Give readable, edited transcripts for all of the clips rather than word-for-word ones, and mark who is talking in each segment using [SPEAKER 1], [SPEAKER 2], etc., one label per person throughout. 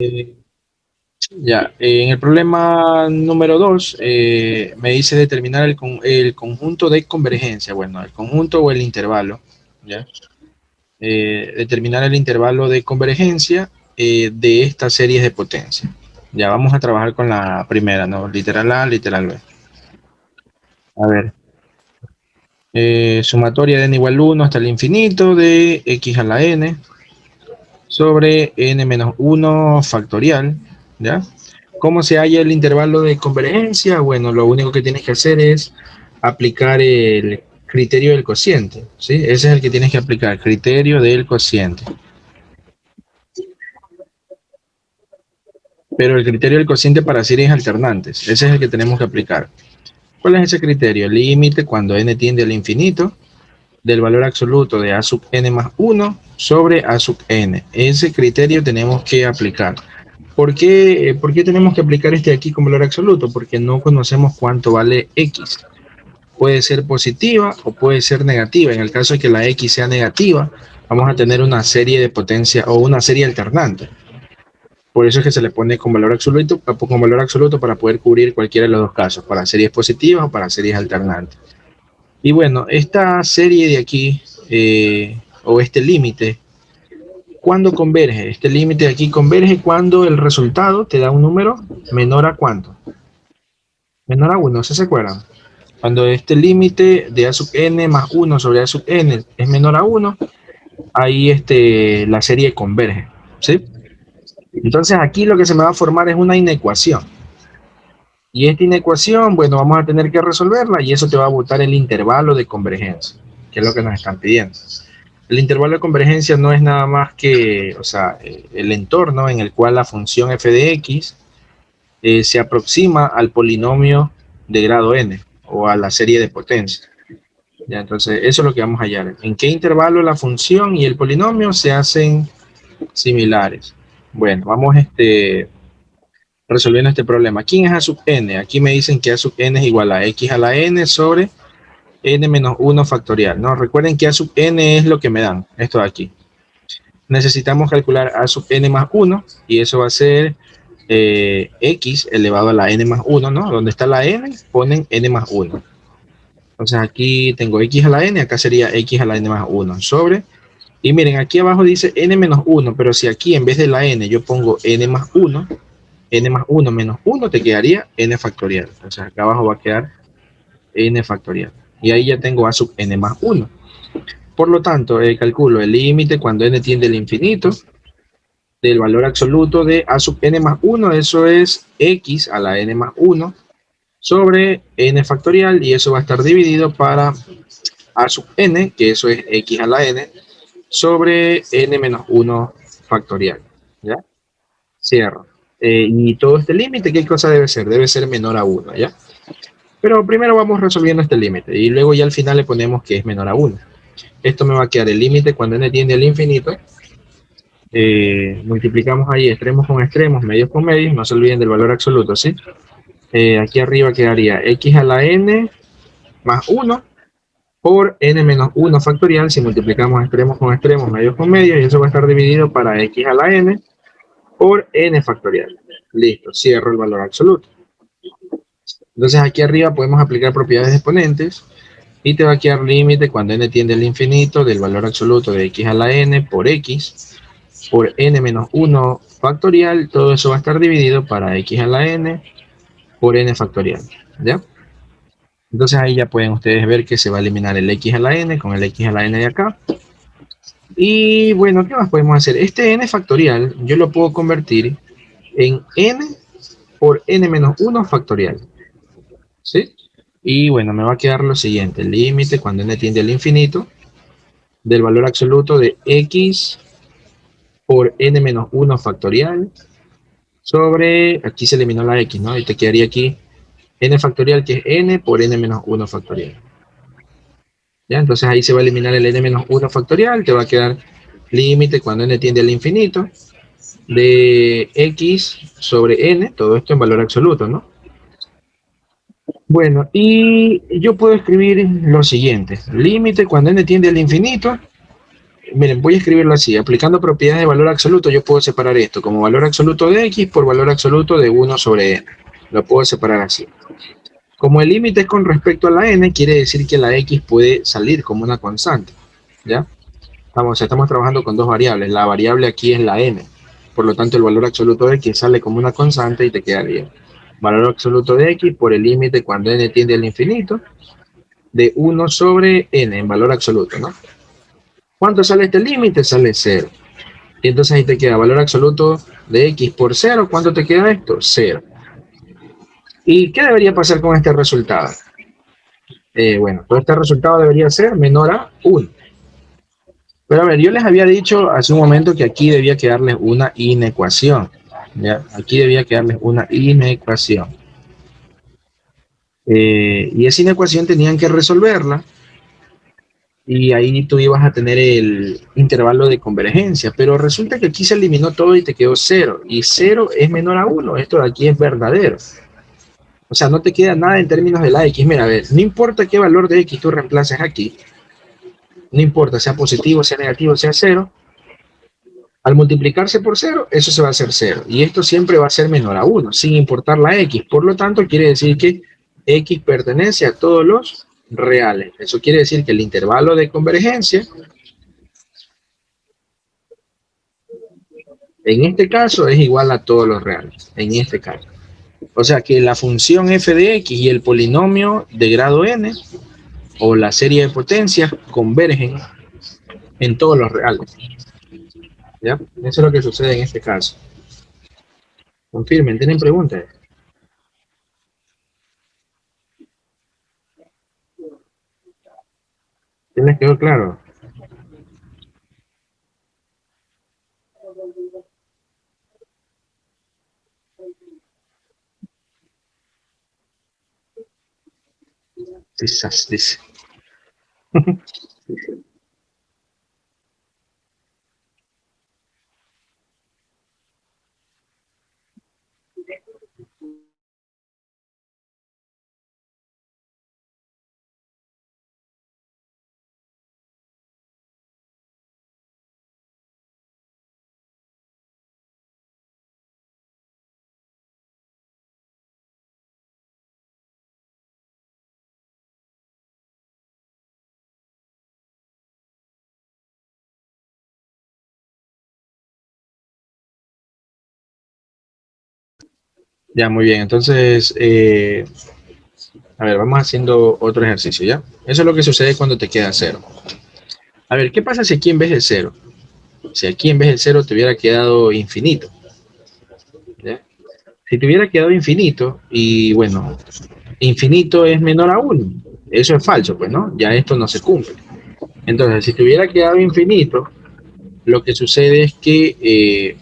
[SPEAKER 1] Eh, ya, en el problema número 2 me dice determinar el conjunto de convergencia, bueno, el conjunto o el intervalo, ¿ya? Determinar el intervalo de convergencia de estas series de potencia. Ya vamos a trabajar con la primera, ¿no? Literal A, literal B. A ver, sumatoria de n igual 1 hasta el infinito de x a la n sobre n menos 1 factorial, ¿ya? ¿Cómo se halla el intervalo de convergencia? Bueno, lo único que tienes que hacer es aplicar el criterio del cociente, ¿sí? Ese es el que tienes que aplicar, criterio del cociente. Pero el criterio del cociente para series alternantes, ese es el que tenemos que aplicar. ¿Cuál es ese criterio? Límite cuando n tiende al infinito del valor absoluto de a sub n más 1 sobre a sub n. Ese criterio tenemos que aplicar. ¿Por qué tenemos que aplicar este aquí como valor absoluto? Porque no conocemos cuánto vale x. Puede ser positiva o puede ser negativa. En el caso de que la x sea negativa, vamos a tener una serie de potencia o una serie alternante. Por eso es que se le pone con valor absoluto para poder cubrir cualquiera de los dos casos, para series positivas o para series alternantes. Y bueno, esta serie de aquí, o este límite, ¿cuándo converge? Este límite de aquí converge cuando el resultado te da un número menor a ¿cuánto? Menor a 1, ¿se acuerdan? Cuando este límite de a sub n más 1 sobre a sub n es menor a 1, ahí la serie converge, ¿sí? Entonces aquí lo que se me va a formar es una inecuación. Y esta inecuación, bueno, vamos a tener que resolverla y eso te va a botar el intervalo de convergencia, que es lo que nos están pidiendo. El intervalo de convergencia no es nada más que, o sea, el entorno en el cual la función f de x se aproxima al polinomio de grado n o a la serie de potencia. Ya, entonces, eso es lo que vamos a hallar. ¿En qué intervalo la función y el polinomio se hacen similares? Bueno, vamos resolviendo este problema. ¿Quién es a sub n? Aquí me dicen que a sub n es igual a x a la n sobre n menos 1 factorial, ¿no? Recuerden que a sub n es lo que me dan, esto de aquí. Necesitamos calcular a sub n más 1 y eso va a ser x elevado a la n más 1, ¿no? Donde está la n, ponen n más 1. Entonces aquí tengo x a la n, acá sería x a la n más 1 sobre, y miren, aquí abajo dice n menos 1, pero si aquí en vez de la n yo pongo n más 1, n más 1 menos 1 te quedaría n factorial. Entonces acá abajo va a quedar n factorial. Y ahí ya tengo a sub n más 1. Por lo tanto, calculo el límite cuando n tiende al infinito del valor absoluto de a sub n más 1, eso es x a la n más 1 sobre n factorial, y eso va a estar dividido para a sub n, que eso es x a la n, sobre n menos 1 factorial. ¿Ya? Cierro. Y todo este límite, ¿qué cosa debe ser? Debe ser menor a 1, ¿ya? Pero primero vamos resolviendo este límite, y luego ya al final le ponemos que es menor a 1. Esto me va a quedar el límite cuando n tiende al infinito. Multiplicamos ahí extremos con extremos, medios con medios, no se olviden del valor absoluto, ¿sí? Aquí arriba quedaría x a la n más 1 por n menos 1 factorial, si multiplicamos extremos con extremos, medios con medios, y eso va a estar dividido para x a la n por n factorial. Listo, cierro el valor absoluto. Entonces aquí arriba podemos aplicar propiedades de exponentes, y te va a quedar límite cuando n tiende al infinito del valor absoluto de x a la n por x por n menos 1 factorial, todo eso va a estar dividido para x a la n por n factorial, ¿ya? Entonces ahí ya pueden ustedes ver que se va a eliminar el x a la n con el x a la n de acá. Y bueno, ¿qué más podemos hacer? Este n factorial yo lo puedo convertir en n por n menos 1 factorial, ¿sí? Y bueno, me va a quedar lo siguiente, el límite cuando n tiende al infinito del valor absoluto de x por n menos 1 factorial sobre, aquí se eliminó la x, ¿no? Y te quedaría aquí n factorial, que es n por n menos 1 factorial. ¿Ya? Entonces ahí se va a eliminar el n menos 1 factorial, te va a quedar límite cuando n tiende al infinito de x sobre n, todo esto en valor absoluto, ¿no? Bueno, y yo puedo escribir lo siguiente, límite cuando n tiende al infinito Miren, voy a escribirlo así. Aplicando propiedades de valor absoluto, yo puedo separar esto como valor absoluto de x por valor absoluto de 1 sobre n. Lo puedo separar así. Como el límite es con respecto a la n, quiere decir que la x puede salir como una constante. ¿Ya? Estamos trabajando con dos variables. La variable aquí es la n. Por lo tanto, el valor absoluto de x sale como una constante y te quedaría valor absoluto de x por el límite cuando n tiende al infinito de 1 sobre n en valor absoluto, ¿no? ¿Cuánto sale este límite? Sale 0. Y entonces ahí te queda valor absoluto de x por 0. ¿Cuánto te queda esto? 0. ¿Y qué debería pasar con este resultado? Bueno, pues este resultado debería ser menor a 1. Pero a ver, yo les había dicho hace un momento que aquí debía quedarles una inecuación. ¿Ya? Aquí debía quedarles una inecuación. Y esa inecuación tenían que resolverla y ahí tú ibas a tener el intervalo de convergencia, pero resulta que aquí se eliminó todo y te quedó 0, y 0 es menor a 1, esto de aquí es verdadero. O sea, no te queda nada en términos de la x. Mira, a ver, no importa qué valor de x tú reemplaces aquí, no importa sea positivo, sea negativo, sea 0, al multiplicarse por 0, eso se va a hacer 0, y esto siempre va a ser menor a 1, sin importar la x. Por lo tanto, quiere decir que x pertenece a todos los reales. Eso quiere decir que el intervalo de convergencia en este caso es igual a todos los reales, en este caso. O sea que la función f de x y el polinomio de grado n o la serie de potencias convergen en todos los reales. ¿Ya? Eso es lo que sucede en este caso. Confirmen, ¿tienen preguntas? ¿Sí les quedó claro? Quizás, dice. Ya, muy bien. Entonces, a ver, vamos haciendo otro ejercicio, ¿ya? Eso es lo que sucede cuando te queda 0. A ver, ¿qué pasa si aquí en vez de 0? Si aquí en vez de 0 te hubiera quedado infinito, ¿ya? Si te hubiera quedado infinito, y bueno, infinito es menor a 1, eso es falso, pues, ¿no? Ya esto no se cumple. Entonces, si te hubiera quedado infinito, lo que sucede es que,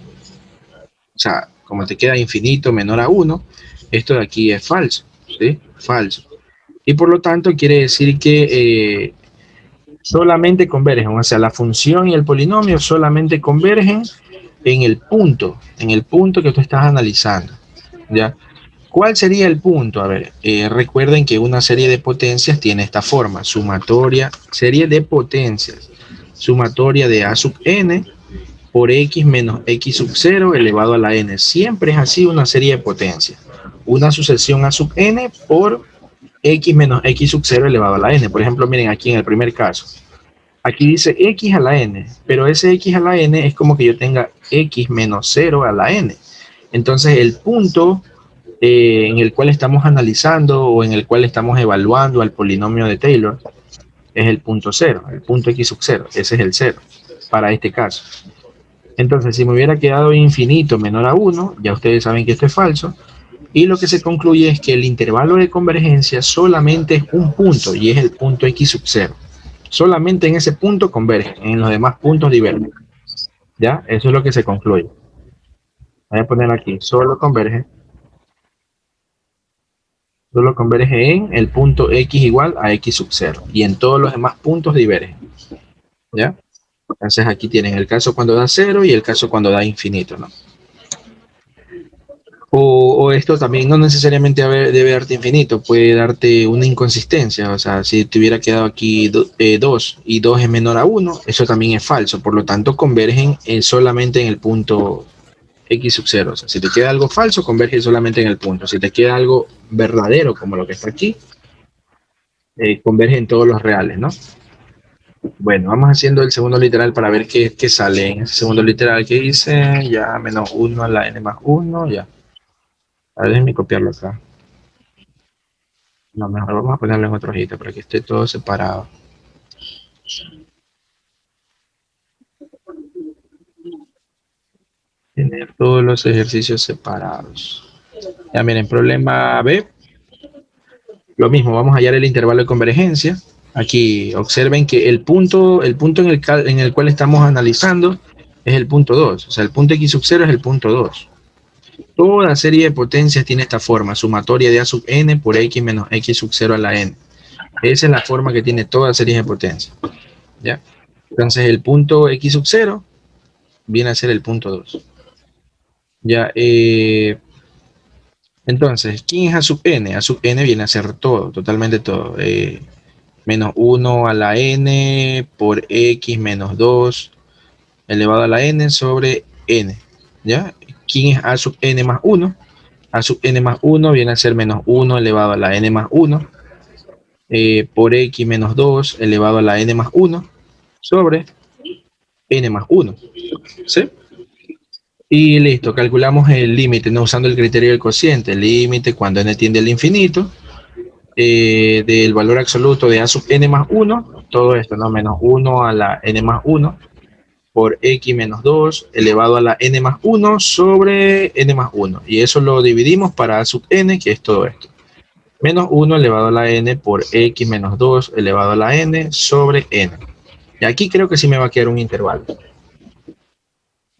[SPEAKER 1] o sea, como te queda infinito menor a 1, esto de aquí es falso, ¿sí? Falso. Y por lo tanto quiere decir que solamente convergen, o sea, la función y el polinomio solamente convergen en el punto que tú estás analizando, ¿ya? ¿Cuál sería el punto? A ver, recuerden que una serie de potencias tiene esta forma, sumatoria, serie de potencias, sumatoria de a sub n por x menos x sub 0 elevado a la n. Siempre es así una serie de potencias. Una sucesión a sub n por x menos x sub 0 elevado a la n. Por ejemplo, miren aquí en el primer caso. Aquí dice x a la n, pero ese x a la n es como que yo tenga x menos 0 a la n. Entonces el punto en el cual estamos analizando o en el cual estamos evaluando al polinomio de Taylor es el punto 0, el punto x sub 0. Ese es el 0 para este caso. Entonces, si me hubiera quedado infinito menor a 1, ya ustedes saben que esto es falso, y lo que se concluye es que el intervalo de convergencia solamente es un punto, y es el punto x sub 0. Solamente en ese punto converge, en los demás puntos divergen. ¿Ya? Eso es lo que se concluye. Voy a poner aquí, solo converge en el punto x igual a x sub 0, y en todos los demás puntos divergen. ¿Ya? Entonces aquí tienen el caso cuando da 0 y el caso cuando da infinito, ¿no? O esto también no necesariamente debe darte infinito, puede darte una inconsistencia. O sea, si te hubiera quedado aquí 2 y 2 es menor a uno, eso también es falso. Por lo tanto, convergen solamente en el punto x sub 0. O sea, si te queda algo falso, converge solamente en el punto. Si te queda algo verdadero, como lo que está aquí, converge en todos los reales, ¿no? Bueno, vamos haciendo el segundo literal para ver qué sale en ese segundo literal que dice ya menos uno a la n más uno ya. A ver, déjenme copiarlo acá. No, mejor vamos a ponerlo en otro hojita para que esté todo separado. Tener todos los ejercicios separados. Ya miren, problema B. Lo mismo, vamos a hallar el intervalo de convergencia. Aquí observen que el punto en el cual estamos analizando es el punto 2. O sea, el punto x sub 0 es el punto 2. Toda serie de potencias tiene esta forma, sumatoria de a sub n por x menos x sub 0 a la n. Esa es la forma que tiene toda serie de potencias. ¿Ya? Entonces el punto x sub 0 viene a ser el punto 2. Ya, entonces, ¿quién es a sub n? A sub n viene a ser todo, totalmente todo. Menos 1 a la n por x menos 2 elevado a la n sobre n. ¿Ya? ¿Quién es a sub n más 1? A sub n más 1 viene a ser menos 1 elevado a la n más 1 por x menos 2 elevado a la n más 1 sobre n más 1. ¿Sí? Y listo, calculamos el límite, no usando el criterio del cociente. El límite cuando n tiende al infinito del valor absoluto de a sub n más 1, todo esto, ¿no? Menos 1 a la n más 1 por x menos 2 elevado a la n más 1 sobre n más 1. Y eso lo dividimos para a sub n, que es todo esto. Menos 1 elevado a la n por x menos 2 elevado a la n sobre n. Y aquí creo que sí me va a quedar un intervalo.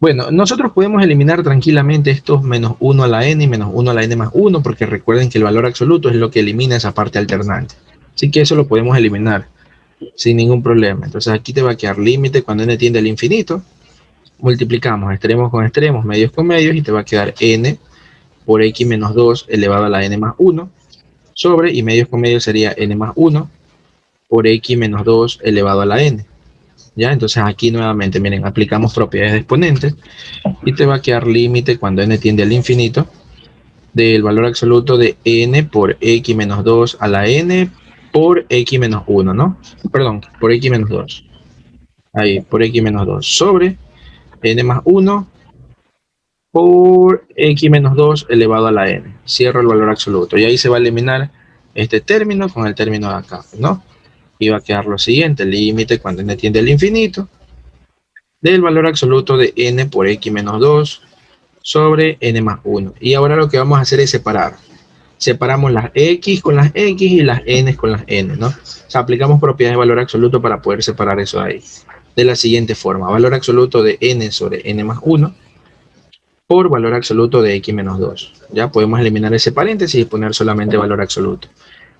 [SPEAKER 1] Bueno, nosotros podemos eliminar tranquilamente estos menos 1 a la n y menos 1 a la n más 1, porque recuerden que el valor absoluto es lo que elimina esa parte alternante. Así que eso lo podemos eliminar sin ningún problema. Entonces aquí te va a quedar límite cuando n tiende al infinito. Multiplicamos extremos con extremos, medios con medios, y te va a quedar n por x menos 2 elevado a la n más 1 sobre, y medios con medios sería n más 1 por x menos 2 elevado a la n. ¿Ya? Entonces aquí nuevamente, miren, aplicamos propiedades de exponentes y te va a quedar límite cuando n tiende al infinito del valor absoluto de n por x menos 2 a la n por x menos 1, ¿no? Perdón, por x menos 2. Ahí, por x menos 2 sobre n más 1 por x menos 2 elevado a la n. Cierro el valor absoluto y ahí se va a eliminar este término con el término de acá, ¿no? Y va a quedar lo siguiente, límite cuando n tiende al infinito del valor absoluto de n por x menos 2 sobre n más 1. Y ahora lo que vamos a hacer es separar. Separamos las x con las x y las n con las n, ¿no? O sea, aplicamos propiedades de valor absoluto para poder separar eso ahí. De la siguiente forma, valor absoluto de n sobre n más 1 por valor absoluto de x menos 2. Ya podemos eliminar ese paréntesis y poner solamente valor absoluto.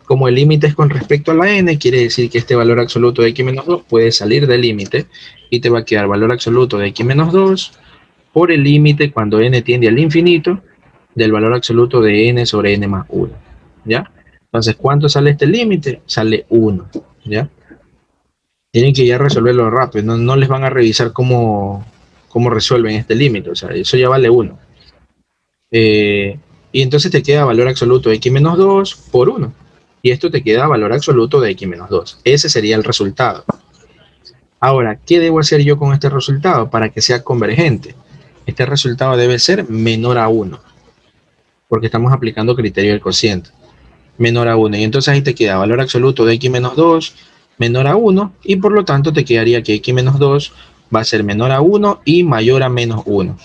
[SPEAKER 1] Como el límite es con respecto a la n, quiere decir que este valor absoluto de x menos 2 puede salir del límite y te va a quedar valor absoluto de x menos 2 por el límite cuando n tiende al infinito del valor absoluto de n sobre n más 1. ¿Ya? Entonces, ¿cuánto sale este límite? Sale 1. ¿Ya? Tienen que ya resolverlo rápido, no les van a revisar cómo resuelven este límite, o sea, eso ya vale 1. Y entonces te queda valor absoluto de x menos 2 por 1. Y esto te queda valor absoluto de x menos 2. Ese sería el resultado. Ahora, ¿qué debo hacer yo con este resultado para que sea convergente? Este resultado debe ser menor a 1, porque estamos aplicando criterio del cociente. Menor a 1. Y entonces ahí te queda valor absoluto de x menos 2 menor a 1, y por lo tanto te quedaría que x menos 2 va a ser menor a 1 y mayor a menos 1.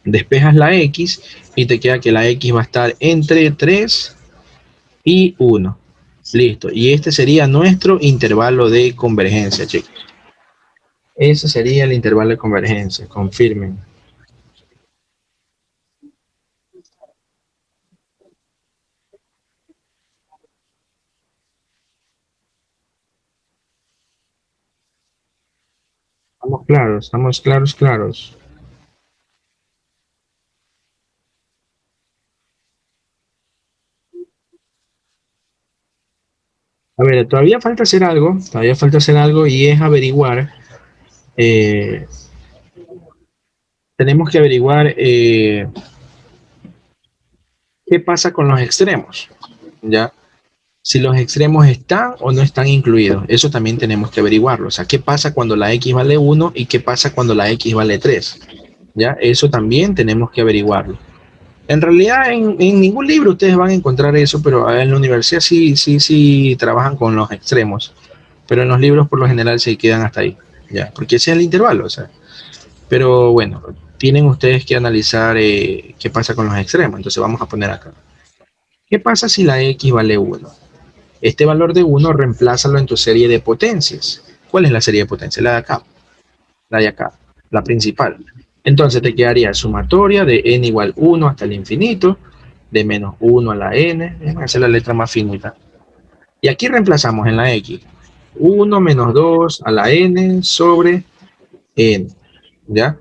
[SPEAKER 1] Despejas la x y te queda que la x va a estar entre 3 y 1. Listo. Y este sería nuestro intervalo de convergencia, chicos. Ese sería el intervalo de convergencia. Confirmen. Estamos claros, estamos claros, claros. A ver, todavía falta hacer algo y es averiguar, eh, tenemos que averiguar qué pasa con los extremos, ¿ya? Si los extremos están o no están incluidos, eso también tenemos que averiguarlo. O sea, qué pasa cuando la x vale 1 y qué pasa cuando la x vale 3, ¿ya? Eso también tenemos que averiguarlo. En realidad, en ningún libro ustedes van a encontrar eso, pero en la universidad sí trabajan con los extremos, pero en los libros por lo general se quedan hasta ahí, ¿ya? Porque ese es el intervalo, o sea. Pero bueno, tienen ustedes que analizar qué pasa con los extremos. Entonces vamos a poner acá. ¿Qué pasa si la x vale 1? Este valor de 1 reemplázalo en tu serie de potencias. ¿Cuál es la serie de potencias? La de acá, la de acá, la principal. Entonces te quedaría sumatoria de n igual 1 hasta el infinito, de menos 1 a la n, déjame hacer la letra más finita. Y aquí reemplazamos en la x 1 menos 2 a la n sobre n, ¿ya?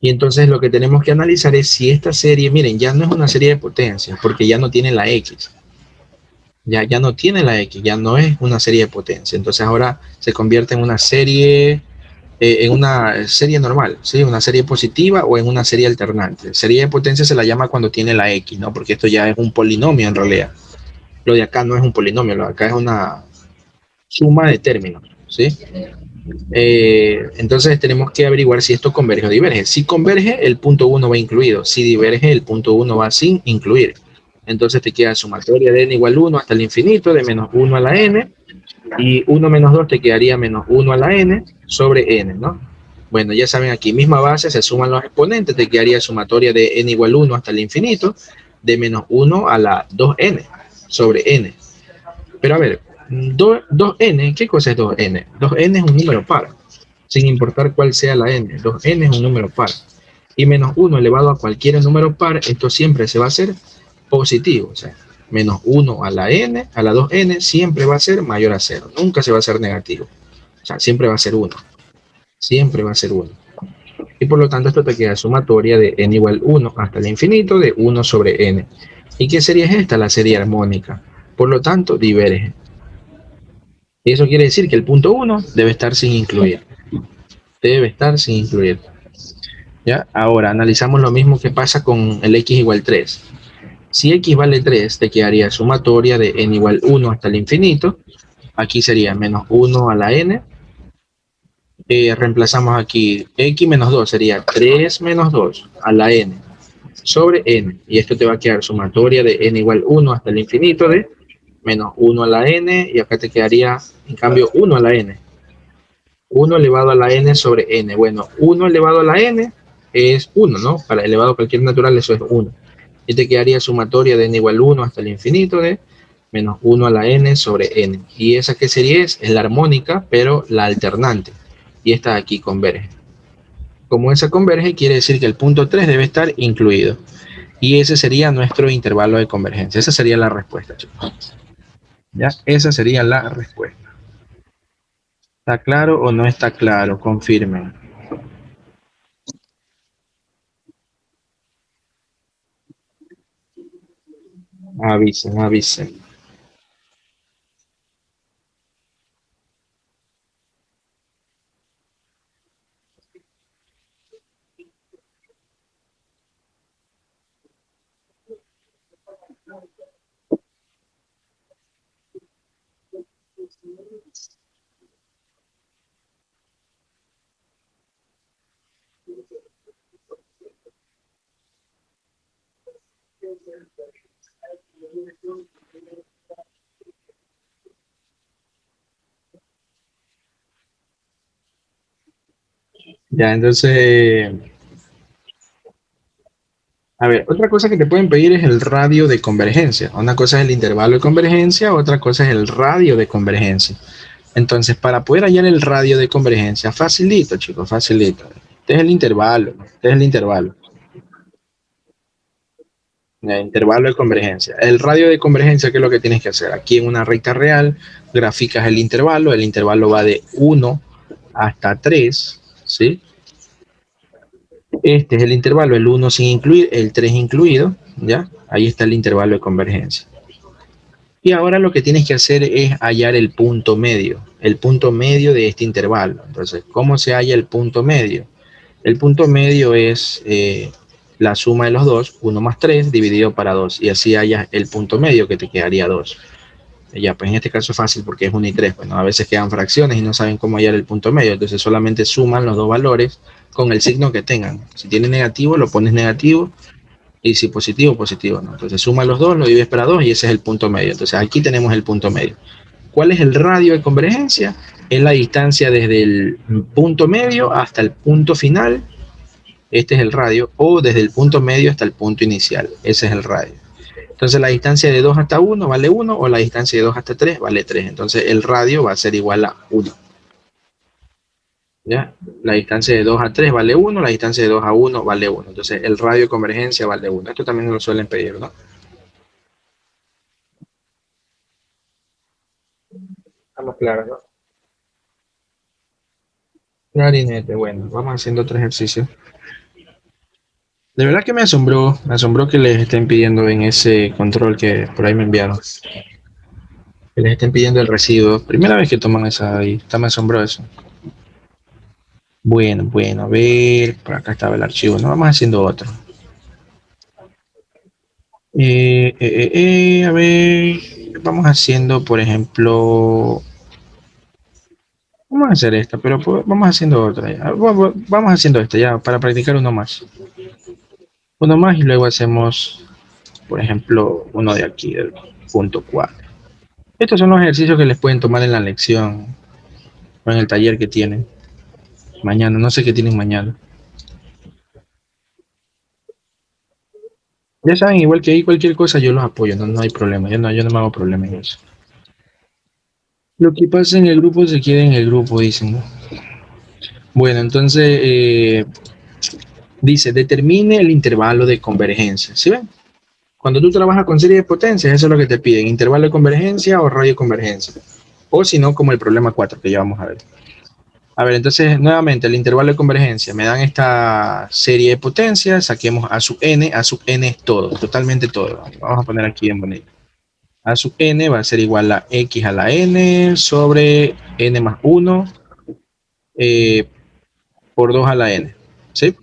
[SPEAKER 1] Y entonces lo que tenemos que analizar es si esta serie, miren, ya no es una serie de potencias, porque ya no tiene la x, ya no tiene la x, ya no es una serie de potencias. Entonces ahora se convierte en una serie normal, ¿sí? Una serie positiva o en una serie alternante. Serie de potencia se la llama cuando tiene la x, ¿no? Porque esto ya es un polinomio en realidad. Lo de acá no es un polinomio, lo de acá es una suma de términos, ¿sí? Entonces tenemos que averiguar si esto converge o diverge. Si converge, el punto 1 va incluido. Si diverge, el punto 1 va sin incluir. Entonces te queda sumatoria de n igual 1 hasta el infinito, de menos 1 a la n, y 1 menos 2 te quedaría menos 1 a la n sobre n, ¿no? Bueno, ya saben, aquí misma base, se suman los exponentes, te quedaría sumatoria de n igual 1 hasta el infinito, de menos 1 a la 2n sobre n. Pero a ver, 2n, ¿qué cosa es 2n? 2n es un número par, sin importar cuál sea la n. 2n es un número par. Y menos 1 elevado a cualquier número par, esto siempre se va a hacer positivo. O sea, menos 1 a la n, a la 2n, siempre va a ser mayor a 0. Nunca se va a hacer negativo. O sea, siempre va a ser 1. Siempre va a ser 1. Y por lo tanto, esto te queda sumatoria de n igual 1 hasta el infinito de 1 sobre n. ¿Y qué serie es esta? La serie armónica. Por lo tanto, diverge. Y eso quiere decir que el punto 1 debe estar sin incluir. Debe estar sin incluir. ¿Ya? Ahora, analizamos lo mismo que pasa con el x igual 3. Si x vale 3, te quedaría sumatoria de n igual 1 hasta el infinito. Aquí sería menos 1 a la n. Reemplazamos aquí x menos 2, sería 3 menos 2 a la n sobre n. Y esto te va a quedar sumatoria de n igual 1 hasta el infinito de menos 1 a la n. Y acá te quedaría, en cambio, 1 a la n. 1 elevado a la n sobre n. Bueno, 1 elevado a la n es 1, ¿no? Para elevado a cualquier natural eso es 1. Y te quedaría sumatoria de n igual 1 hasta el infinito de menos 1 a la n sobre n. ¿Y esa qué serie es? Es la armónica, pero la alternante. Y esta de aquí converge. Como esa converge, quiere decir que el punto 3 debe estar incluido. Y ese sería nuestro intervalo de convergencia. Esa sería la respuesta, chicos. ¿Ya? Esa sería la respuesta. ¿Está claro o no está claro? Confirmen. Avisen, avisen. Ya, entonces, a ver, otra cosa que te pueden pedir es el radio de convergencia. Una cosa es el intervalo de convergencia, otra cosa es el radio de convergencia. Entonces, para poder hallar el radio de convergencia, facilito, chicos, facilito. Este es el intervalo, ¿no? Este es el intervalo. El intervalo de convergencia. El radio de convergencia, ¿qué es lo que tienes que hacer? Aquí en una recta real, graficas el intervalo va de 1 hasta 3, ¿sí? Este es el intervalo, el 1 sin incluir, el 3 incluido, ¿ya? Ahí está el intervalo de convergencia. Y ahora lo que tienes que hacer es hallar el punto medio de este intervalo. Entonces, ¿cómo se halla el punto medio? El punto medio es la suma de los dos, 1 más 3 dividido para 2, y así hallas el punto medio que te quedaría 2. Ya, pues en este caso es fácil porque es 1 y 3. Bueno, a veces quedan fracciones y no saben cómo hallar el punto medio, entonces solamente suman los dos valores con el signo que tengan. Si tiene negativo, lo pones negativo, y si positivo, positivo, ¿no? Entonces suma los dos, lo divides para 2 y ese es el punto medio. Entonces aquí tenemos el punto medio. ¿Cuál es el radio de convergencia? Es la distancia desde el punto medio hasta el punto final. Este es el radio, o desde el punto medio hasta el punto inicial. Ese es el radio. Entonces la distancia de 2 hasta 1 vale 1, o la distancia de 2 hasta 3 vale 3. Entonces el radio va a ser igual a 1. ¿Ya? La distancia de 2 a 3 vale 1, la distancia de 2 a 1 vale 1. Entonces el radio de convergencia vale 1. Esto también lo suelen pedir, ¿no? Estamos claros, ¿no? Clarinete, bueno, vamos haciendo otro ejercicio. De verdad que me asombró que les estén pidiendo en ese control que por ahí me enviaron, que les estén pidiendo el residuo. Primera vez que toman esa ahí, está me asombró eso. Bueno, a ver, por acá estaba el archivo, ¿no? Vamos haciendo otro. A ver, vamos haciendo, por ejemplo, vamos a hacer esta, pero vamos haciendo otra. Ya. Vamos haciendo esta ya para practicar uno más. Uno más y luego hacemos, por ejemplo, uno de aquí, del punto 4. Estos son los ejercicios que les pueden tomar en la lección o en el taller que tienen mañana. No sé qué tienen mañana. Ya saben, igual que ahí cualquier cosa yo los apoyo, no hay problema. Yo no me hago problema en eso. Lo que pasa en el grupo se queda en el grupo, dicen, ¿no? Bueno, entonces dice, determine el intervalo de convergencia. ¿Sí ven? Cuando tú trabajas con serie de potencias, eso es lo que te piden, intervalo de convergencia o radio de convergencia. O si no, como el problema 4 que ya vamos a ver. A ver, entonces, nuevamente, el intervalo de convergencia. Me dan esta serie de potencias, saquemos A sub n es todo, totalmente todo. Vamos a poner aquí en bonito. A sub n va a ser igual a x a la n sobre n más 1 por 2 a la n. ¿Sí?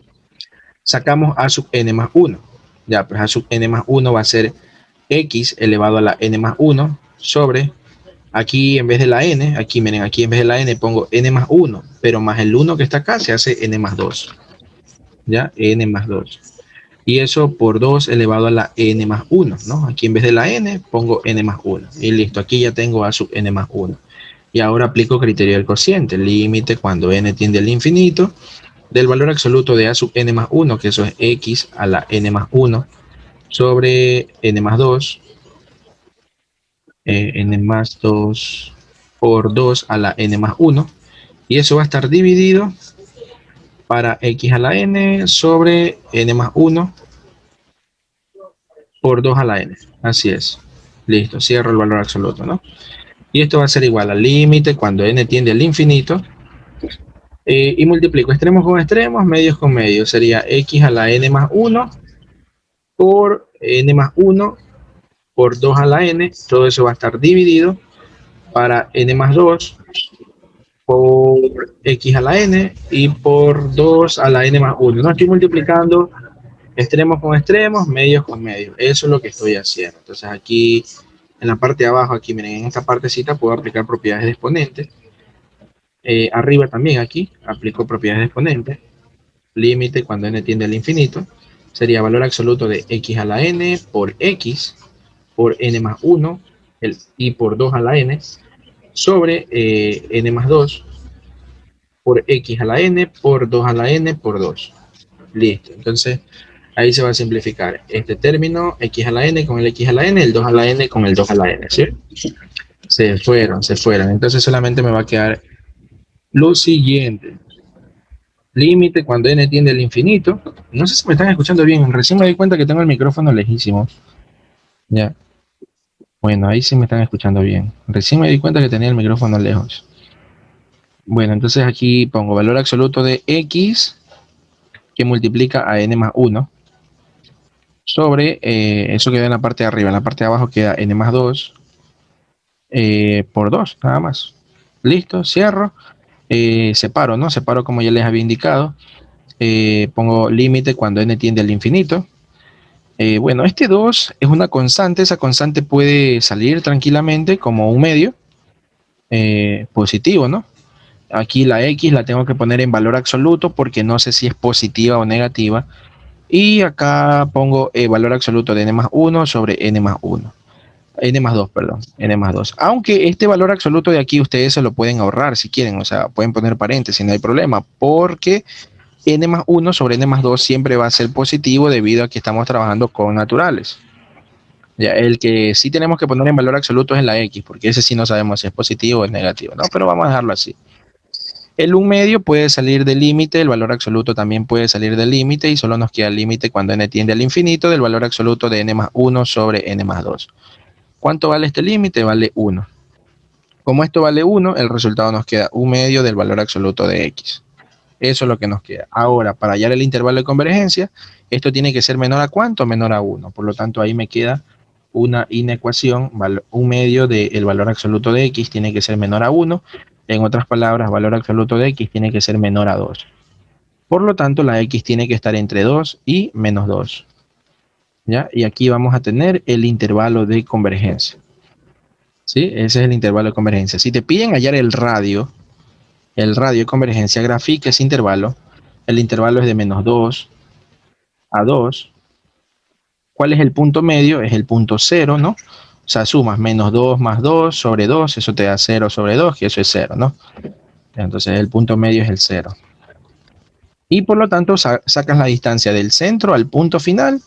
[SPEAKER 1] Sacamos A sub n más 1. Ya, pues A sub n más 1 va a ser x elevado a la n más 1 sobre, aquí en vez de la n, aquí miren, aquí en vez de la n pongo n más 1, pero más el 1 que está acá se hace n más 2. ¿Ya? N más 2. Y eso por 2 elevado a la n más 1, ¿no? Aquí en vez de la n pongo n más 1. Y listo, aquí ya tengo a sub n más 1. Y ahora aplico criterio del cociente, límite cuando n tiende al infinito, del valor absoluto de a sub n más 1, que eso es x a la n más 1, sobre n más 2, n más 2 por 2 a la n más 1. Y eso va a estar dividido para x a la n sobre n más 1 por 2 a la n. Así es. Listo, cierro el valor absoluto, ¿no? Y esto va a ser igual al límite cuando n tiende al infinito. Y multiplico extremos con extremos, medios con medios. Sería x a la n más 1 por n más 1 por 2 a la n. Todo eso va a estar dividido para n más 2 por x a la n y por 2 a la n más 1. No estoy multiplicando extremos con extremos, medios con medios. Eso es lo que estoy haciendo. Entonces aquí en la parte de abajo, aquí miren, en esta partecita puedo aplicar propiedades de exponentes. Arriba también aquí aplico propiedades de exponentes. Límite cuando n tiende al infinito. Sería valor absoluto de x a la n por x por n más 1 y por 2 a la n sobre n más 2 por x a la n por 2 a la n por 2. Listo. Entonces ahí se va a simplificar este término, x a la n con el x a la n, el 2 a la n con el 2 a la n, ¿sí? Se fueron. Entonces solamente me va a quedar lo siguiente. Límite cuando n tiende al infinito. No sé si me están escuchando bien. Recién me di cuenta que tengo el micrófono lejísimo. Ya. Bueno, ahí sí me están escuchando bien. Recién me di cuenta que tenía el micrófono lejos. Bueno, entonces aquí pongo valor absoluto de x que multiplica a n más 1 sobre, eso queda en la parte de arriba. En la parte de abajo queda n más 2 por 2, nada más. Listo, cierro. Separo, ¿no? Separo como ya les había indicado. Pongo límite cuando n tiende al infinito. Bueno, este 2 es una constante. Esa constante puede salir tranquilamente como un medio positivo, ¿no? Aquí la x la tengo que poner en valor absoluto porque no sé si es positiva o negativa. Y acá pongo valor absoluto de n más 1 sobre n más 1. N más 2, perdón, N más 2. Aunque este valor absoluto de aquí ustedes se lo pueden ahorrar si quieren, o sea, pueden poner paréntesis, no hay problema, porque N más 1 sobre N más 2 siempre va a ser positivo debido a que estamos trabajando con naturales. Ya, el que sí tenemos que poner en valor absoluto es en la X, porque ese sí no sabemos si es positivo o es negativo, ¿no? Pero vamos a dejarlo así. El 1 medio puede salir del límite, el valor absoluto también puede salir del límite y solo nos queda el límite cuando n tiende al infinito del valor absoluto de n más 1 sobre n más 2. ¿Cuánto vale este límite? Vale 1. Como esto vale 1, el resultado nos queda 1 medio del valor absoluto de x. Eso es lo que nos queda. Ahora, para hallar el intervalo de convergencia, esto tiene que ser menor a ¿cuánto? Menor a 1. Por lo tanto, ahí me queda una inecuación, 1 medio del valor absoluto de x tiene que ser menor a 1. En otras palabras, valor absoluto de x tiene que ser menor a 2. Por lo tanto, la x tiene que estar entre 2 y menos 2. ¿Ya? Y aquí vamos a tener el intervalo de convergencia. ¿Sí? Ese es el intervalo de convergencia. Si te piden hallar el radio de convergencia, grafica ese intervalo. El intervalo es de menos 2 a 2. ¿Cuál es el punto medio? Es el punto 0, ¿no? O sea, sumas menos 2 más 2 sobre 2, eso te da 0 sobre 2, que eso es 0, ¿no? Entonces el punto medio es el 0. Y por lo tanto sacas la distancia del centro al punto final.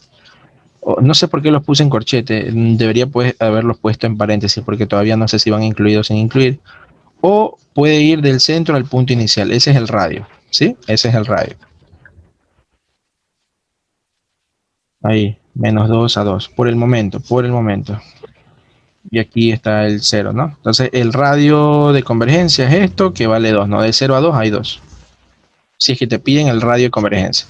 [SPEAKER 1] No sé por qué los puse en corchete, debería pues haberlos puesto en paréntesis porque todavía no sé si van incluidos o sin incluir. O puede ir del centro al punto inicial. Ese es el radio, ¿sí? Ese es el radio. Ahí, menos 2 a 2. Por el momento, por el momento. Y aquí está el 0, ¿no? Entonces, el radio de convergencia es esto, que vale 2, ¿no? De 0 a 2 hay 2. Si es que te piden el radio de convergencia.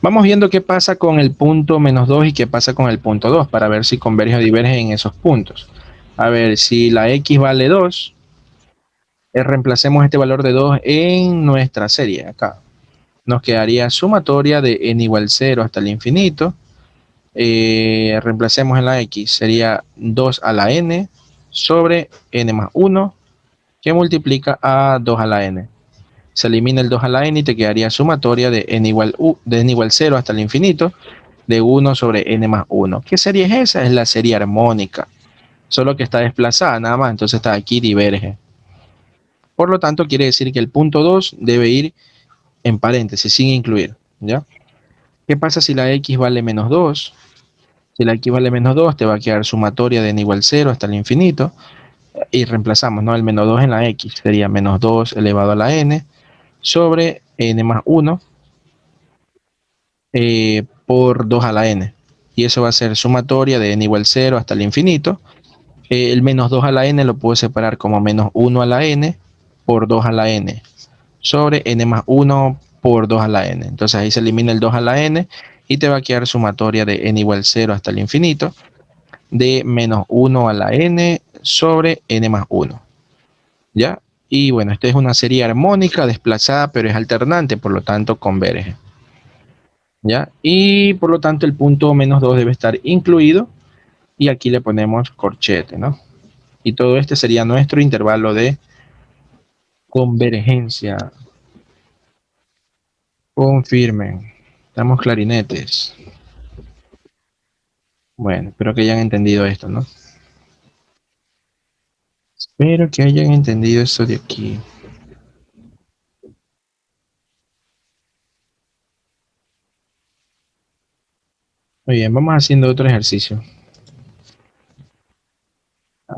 [SPEAKER 1] Vamos viendo qué pasa con el punto menos 2 y qué pasa con el punto 2 para ver si converge o diverge en esos puntos. A ver, si la x vale 2, reemplacemos este valor de 2 en nuestra serie acá. Nos quedaría sumatoria de n igual 0 hasta el infinito. Reemplacemos en la x, sería 2 a la n sobre n más 1, que multiplica a 2 a la n. Se elimina el 2 a la n y te quedaría sumatoria de n igual 0 hasta el infinito, de 1 sobre n más 1. ¿Qué serie es esa? Es la serie armónica, solo que está desplazada nada más, entonces está aquí diverge. Por lo tanto, quiere decir que el punto 2 debe ir en paréntesis, sin incluir, ¿ya? ¿Qué pasa si la x vale menos 2? Si la x vale menos 2, te va a quedar sumatoria de n igual 0 hasta el infinito. Y reemplazamos, ¿no? El menos 2 en la x sería menos 2 elevado a la n sobre n más 1 por 2 a la n. Y eso va a ser sumatoria de n igual 0 hasta el infinito. El menos 2 a la n lo puedo separar como menos 1 a la n por 2 a la n sobre n más 1 por 2 a la n. Entonces ahí se elimina el 2 a la n y te va a quedar sumatoria de n igual 0 hasta el infinito de menos 1 a la n sobre n más 1. ¿Ya? Y bueno, esta es una serie armónica desplazada, pero es alternante, por lo tanto converge. ¿Ya? Y por lo tanto el punto menos 2 debe estar incluido y aquí le ponemos corchete, ¿no? Y todo este sería nuestro intervalo de convergencia. Confirmen. Estamos clarinetes. Bueno, espero que hayan entendido esto, ¿no? Espero que hayan entendido eso de aquí. Muy bien, vamos haciendo otro ejercicio.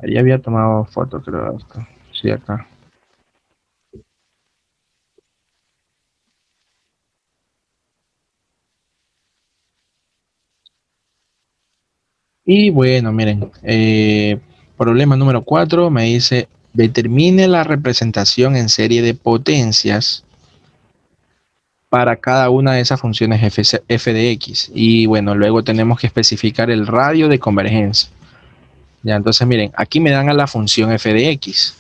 [SPEAKER 1] Ya había tomado foto, creo, de esto. Sí, acá. Y bueno, miren, problema número 4 me dice, determine la representación en serie de potencias para cada una de esas funciones f de x. Y bueno, luego tenemos que especificar el radio de convergencia. Ya, entonces miren, aquí me dan a la función f de x.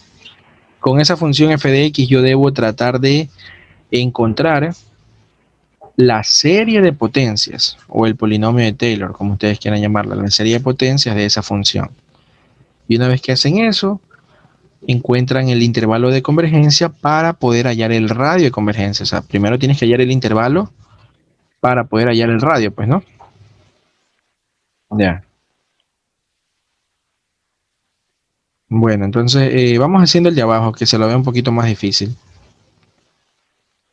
[SPEAKER 1] Con esa función f de x yo debo tratar de encontrar la serie de potencias o el polinomio de Taylor, como ustedes quieran llamarla, la serie de potencias de esa función. Y una vez que hacen eso, encuentran el intervalo de convergencia para poder hallar el radio de convergencia. O sea, primero tienes que hallar el intervalo para poder hallar el radio, pues, ¿no? Ya. Bueno, entonces vamos haciendo el de abajo, que se lo ve un poquito más difícil,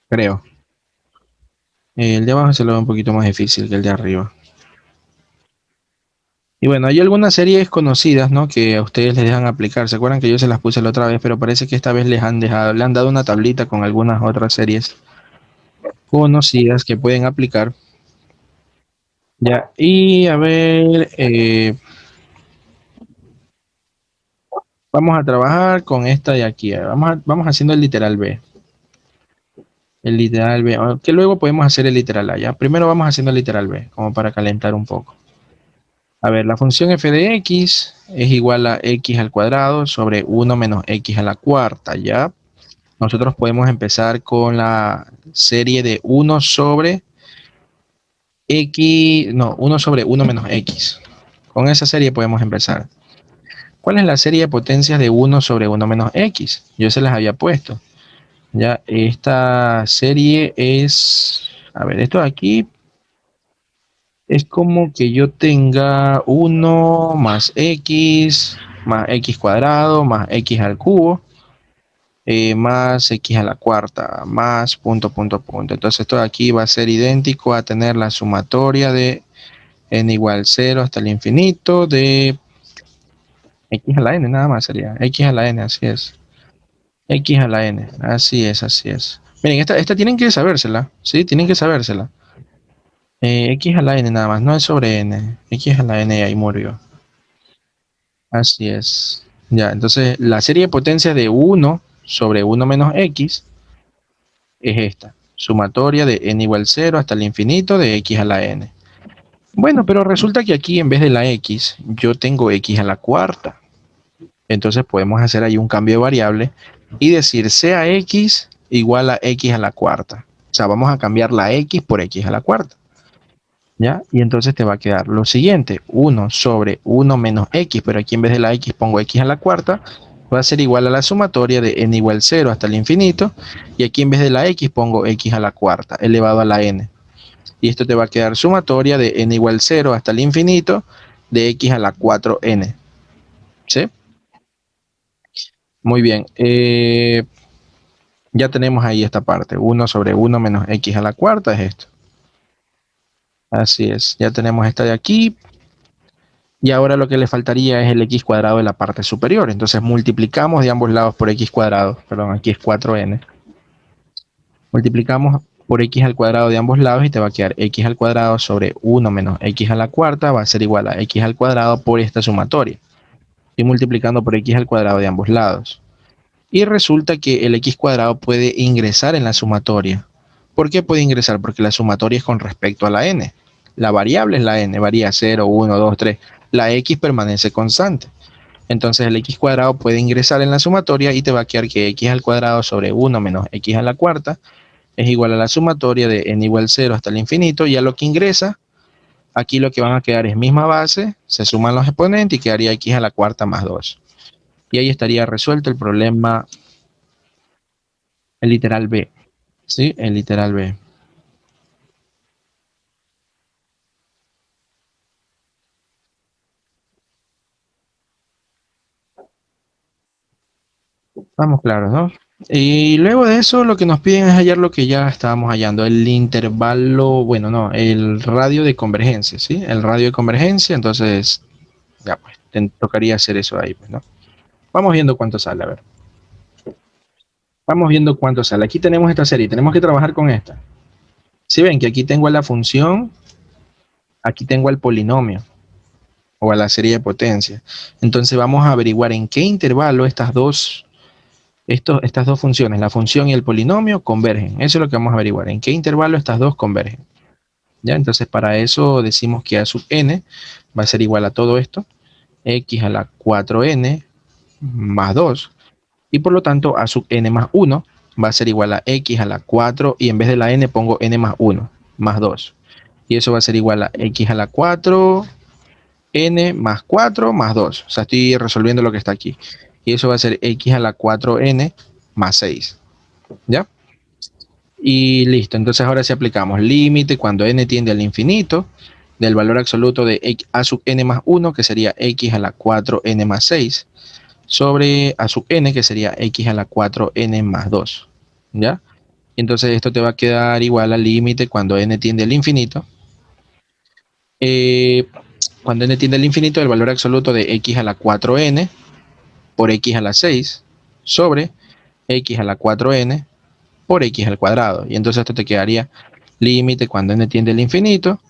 [SPEAKER 1] creo. El de abajo se lo ve un poquito más difícil que el de arriba. Y bueno, hay algunas series conocidas, ¿no? Que a ustedes les dejan aplicar. ¿Se acuerdan que yo se las puse la otra vez? Pero parece que esta vez les han dejado, le han dado una tablita con algunas otras series conocidas que pueden aplicar. Ya, y a ver, vamos a trabajar con esta de aquí. Vamos haciendo el literal B. El literal B, que luego podemos hacer el literal A, ¿ya? Primero vamos haciendo el literal B, como para calentar un poco. A ver, la función f de x es igual a x al cuadrado sobre 1 menos x a la cuarta, ¿ya? Nosotros podemos empezar con la serie de 1 sobre x, no, 1 sobre 1 menos x. Con esa serie podemos empezar. ¿Cuál es la serie de potencias de 1 sobre 1 menos x? Yo se las había puesto. Ya, esta serie es, a ver, esto de aquí es como que yo tenga 1 más x cuadrado, más x al cubo, más x a la cuarta, más punto, punto, punto. Entonces esto de aquí va a ser idéntico a tener la sumatoria de n igual 0 hasta el infinito de x a la n, nada más sería. X a la n, así es. X a la n, así es, así es. Miren, esta tienen que sabérsela, ¿sí? Tienen que sabérsela. X a la n nada más, no es sobre n. X a la n y ahí murió. Así es. Ya, entonces la serie de potencias de 1 sobre 1 menos x es esta. Sumatoria de n igual 0 hasta el infinito de x a la n. Bueno, pero resulta que aquí en vez de la x, yo tengo x a la cuarta. Entonces podemos hacer ahí un cambio de variable y decir sea x igual a x a la cuarta. O sea, vamos a cambiar la x por x a la cuarta. ¿Ya? Y entonces te va a quedar lo siguiente, 1 sobre 1 menos x, pero aquí en vez de la x pongo x a la cuarta, va a ser igual a la sumatoria de n igual 0 hasta el infinito, y aquí en vez de la x pongo x a la cuarta elevado a la n. Y esto te va a quedar sumatoria de n igual 0 hasta el infinito de x a la 4n. ¿Sí? Muy bien. Ya tenemos ahí esta parte, 1 sobre 1 menos x a la cuarta es esto. Así es, ya tenemos esta de aquí. Y ahora lo que le faltaría es el x cuadrado de la parte superior. Entonces multiplicamos de ambos lados por x cuadrado. Perdón, aquí es 4n. Multiplicamos por x al cuadrado de ambos lados y te va a quedar x al cuadrado sobre 1 menos x a la cuarta va a ser igual a x al cuadrado por esta sumatoria. Y multiplicando por x al cuadrado de ambos lados. Y resulta que el x cuadrado puede ingresar en la sumatoria. ¿Por qué puede ingresar? Porque la sumatoria es con respecto a la n. La variable es la n, varía 0, 1, 2, 3. La x permanece constante. Entonces el x cuadrado puede ingresar en la sumatoria y te va a quedar que x al cuadrado sobre 1 menos x a la cuarta es igual a la sumatoria de n igual 0 hasta el infinito. Y a lo que ingresa, aquí lo que van a quedar es misma base, se suman los exponentes y quedaría x a la cuarta más 2. Y ahí estaría resuelto el problema, el literal B. ¿Sí? El literal B. Estamos claros, ¿no? Y luego de eso lo que nos piden es hallar lo que ya estábamos hallando, el intervalo, bueno, no, el radio de convergencia, ¿sí? El radio de convergencia, entonces, ya pues, te tocaría hacer eso ahí, pues, ¿no? Vamos viendo cuánto sale, a ver. Vamos viendo cuánto sale. Aquí tenemos esta serie, tenemos que trabajar con esta. Si ven que aquí tengo a la función, aquí tengo al polinomio, o a la serie de potencia. Entonces vamos a averiguar en qué intervalo estas dos funciones, la función y el polinomio, convergen. Eso es lo que vamos a averiguar. ¿En qué intervalo estas dos convergen? ¿Ya? Entonces, para eso decimos que a sub n va a ser igual a todo esto. x a la 4n más 2. Y por lo tanto, a sub n más 1 va a ser igual a x a la 4 y en vez de la n pongo n más 1 más 2. Y eso va a ser igual a x a la 4 n más 4 más 2. O sea, estoy resolviendo lo que está aquí. Y eso va a ser x a la 4n más 6. ¿Ya? Y listo. Entonces ahora sí aplicamos límite cuando n tiende al infinito del valor absoluto de a sub n más 1, que sería x a la 4n más 6, sobre a sub n, que sería x a la 4n más 2. ¿Ya? Entonces esto te va a quedar igual al límite cuando n tiende al infinito. Eh, Cuando n tiende al infinito, el valor absoluto de x a la 4n por x a la 6 sobre x a la 4n por x al cuadrado. Y entonces esto te quedaría límite cuando n tiende al infinito.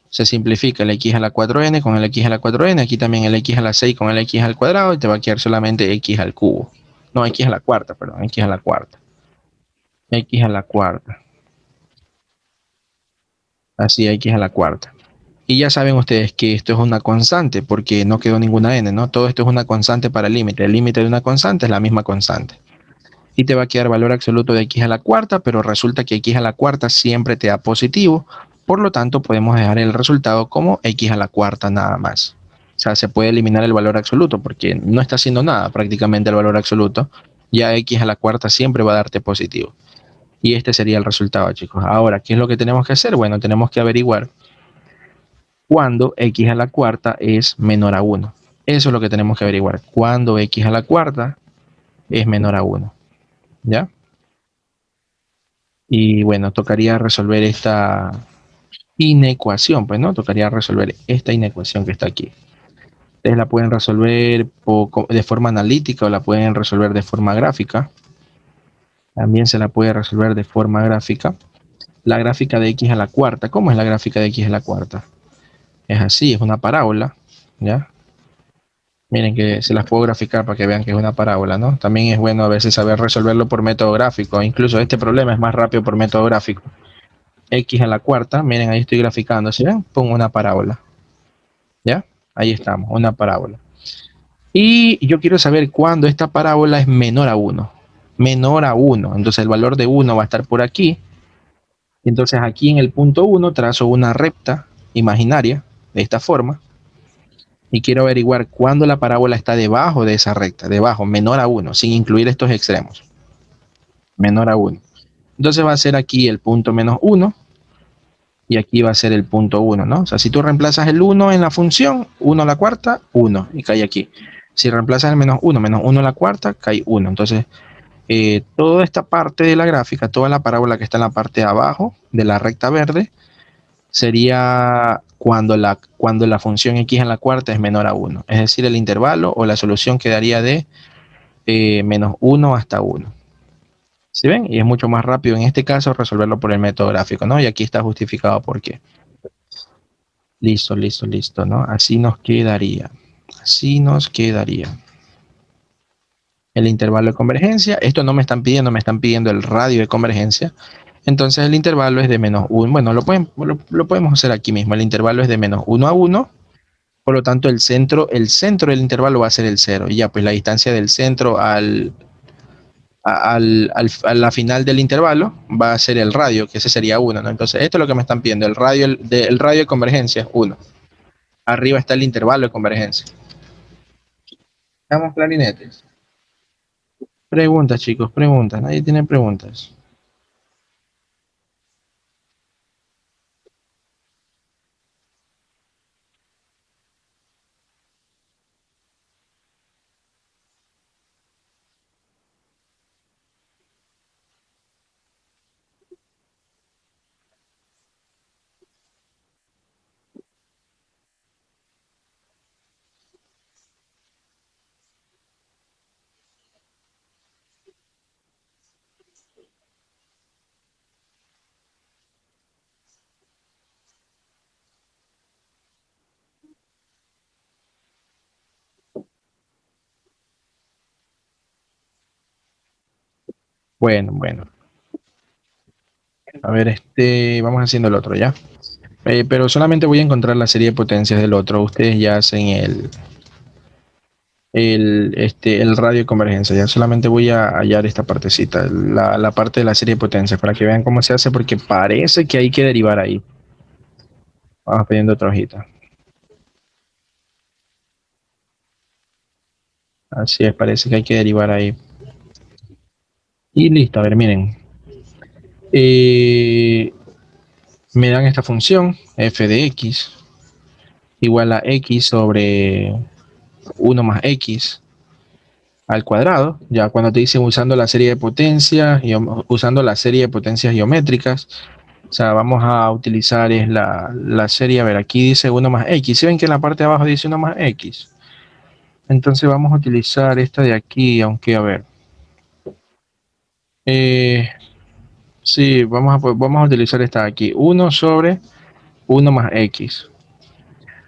[SPEAKER 1] Se simplifica el x a la 4n con el x a la 4n. Aquí también el x a la 6 con el x al cuadrado. Y te va a quedar solamente x al cubo. No, x a la cuarta, perdón. X a la cuarta. X a la cuarta. Así, x a la cuarta. Y ya saben ustedes que esto es una constante porque no quedó ninguna n, ¿no? Todo esto es una constante para el límite. El límite de una constante es la misma constante. Y te va a quedar valor absoluto de x a la cuarta, pero resulta que x a la cuarta siempre te da positivo. Por lo tanto, podemos dejar el resultado como x a la cuarta nada más. O sea, se puede eliminar el valor absoluto porque no está haciendo nada prácticamente el valor absoluto. Ya x a la cuarta siempre va a darte positivo. Y este sería el resultado, chicos. Ahora, ¿qué es lo que tenemos que hacer? Bueno, tenemos que averiguar cuando x a la cuarta es menor a 1. Eso es lo que tenemos que averiguar. Cuando x a la cuarta es menor a 1. ¿Ya? Y bueno, tocaría resolver esta inecuación, pues, ¿no? Tocaría resolver esta inecuación que está aquí. Ustedes la pueden resolver de forma analítica o la pueden resolver de forma gráfica. También se la puede resolver de forma gráfica. La gráfica de x a la cuarta. ¿Cómo es la gráfica de x a la cuarta? Es así, es una parábola, ¿ya? Miren que se las puedo graficar para que vean que es una parábola, ¿no? También es bueno a veces saber resolverlo por método gráfico. Incluso este problema es más rápido por método gráfico. X a la cuarta, miren, ahí estoy graficando, ¿sí ven? Pongo una parábola, ¿ya? Ahí estamos, una parábola. Y yo quiero saber cuándo esta parábola es menor a 1. Menor a 1. Entonces el valor de 1 va a estar por aquí. Entonces aquí en el punto 1 trazo una recta imaginaria de esta forma. Y quiero averiguar cuándo la parábola está debajo de esa recta, debajo, menor a 1, sin incluir estos extremos. Menor a 1. Entonces va a ser aquí el punto menos 1 y aquí va a ser el punto 1, ¿no? O sea, si tú reemplazas el 1 en la función, 1 a la cuarta, 1, y cae aquí. Si reemplazas el menos 1 a la cuarta, cae 1. Entonces, toda esta parte de la gráfica, toda la parábola que está en la parte de abajo de la recta verde, sería cuando la función x en la cuarta es menor a 1. Es decir, el intervalo o la solución quedaría de menos 1 hasta 1. ¿Sí ven? Y es mucho más rápido en este caso resolverlo por el método gráfico, ¿no? Y aquí está justificado por qué. Listo, listo, listo, ¿no? Así nos quedaría. Así nos quedaría. El intervalo de convergencia. Esto no me están pidiendo el radio de convergencia. Entonces el intervalo es de menos 1. Bueno, lo podemos hacer aquí mismo. El intervalo es de menos 1 a 1. Por lo tanto, el centro del intervalo va a ser el 0. Y ya, pues la distancia del centro a la final del intervalo va a ser el radio, que ese sería 1, ¿no? Entonces, esto es lo que me están pidiendo. El radio de convergencia es 1. Arriba está el intervalo de convergencia. ¿Estamos clarinetes? Preguntas, chicos, preguntas. Nadie tiene preguntas. Bueno, bueno. A ver, vamos haciendo el otro, ¿ya? Pero solamente voy a encontrar la serie de potencias del otro. Ustedes ya hacen el radio de convergencia. Ya solamente voy a hallar esta partecita, la parte de la serie de potencias, para que vean cómo se hace, porque parece que hay que derivar ahí. Vamos pidiendo otra hojita. Así es, parece que hay que derivar ahí. Y listo, a ver, miren. Eh, Me dan esta función, f de x, igual a x sobre 1 más x al cuadrado. Ya cuando te dicen usando la serie de potencias, usando la serie de potencias geométricas, o sea, vamos a utilizar es la serie, a ver, aquí dice 1 más x. ¿Sí ven que en la parte de abajo dice 1 más x? Entonces vamos a utilizar esta de aquí, aunque, a ver. Eh, sí, vamos a utilizar esta de aquí, 1 sobre 1 más x.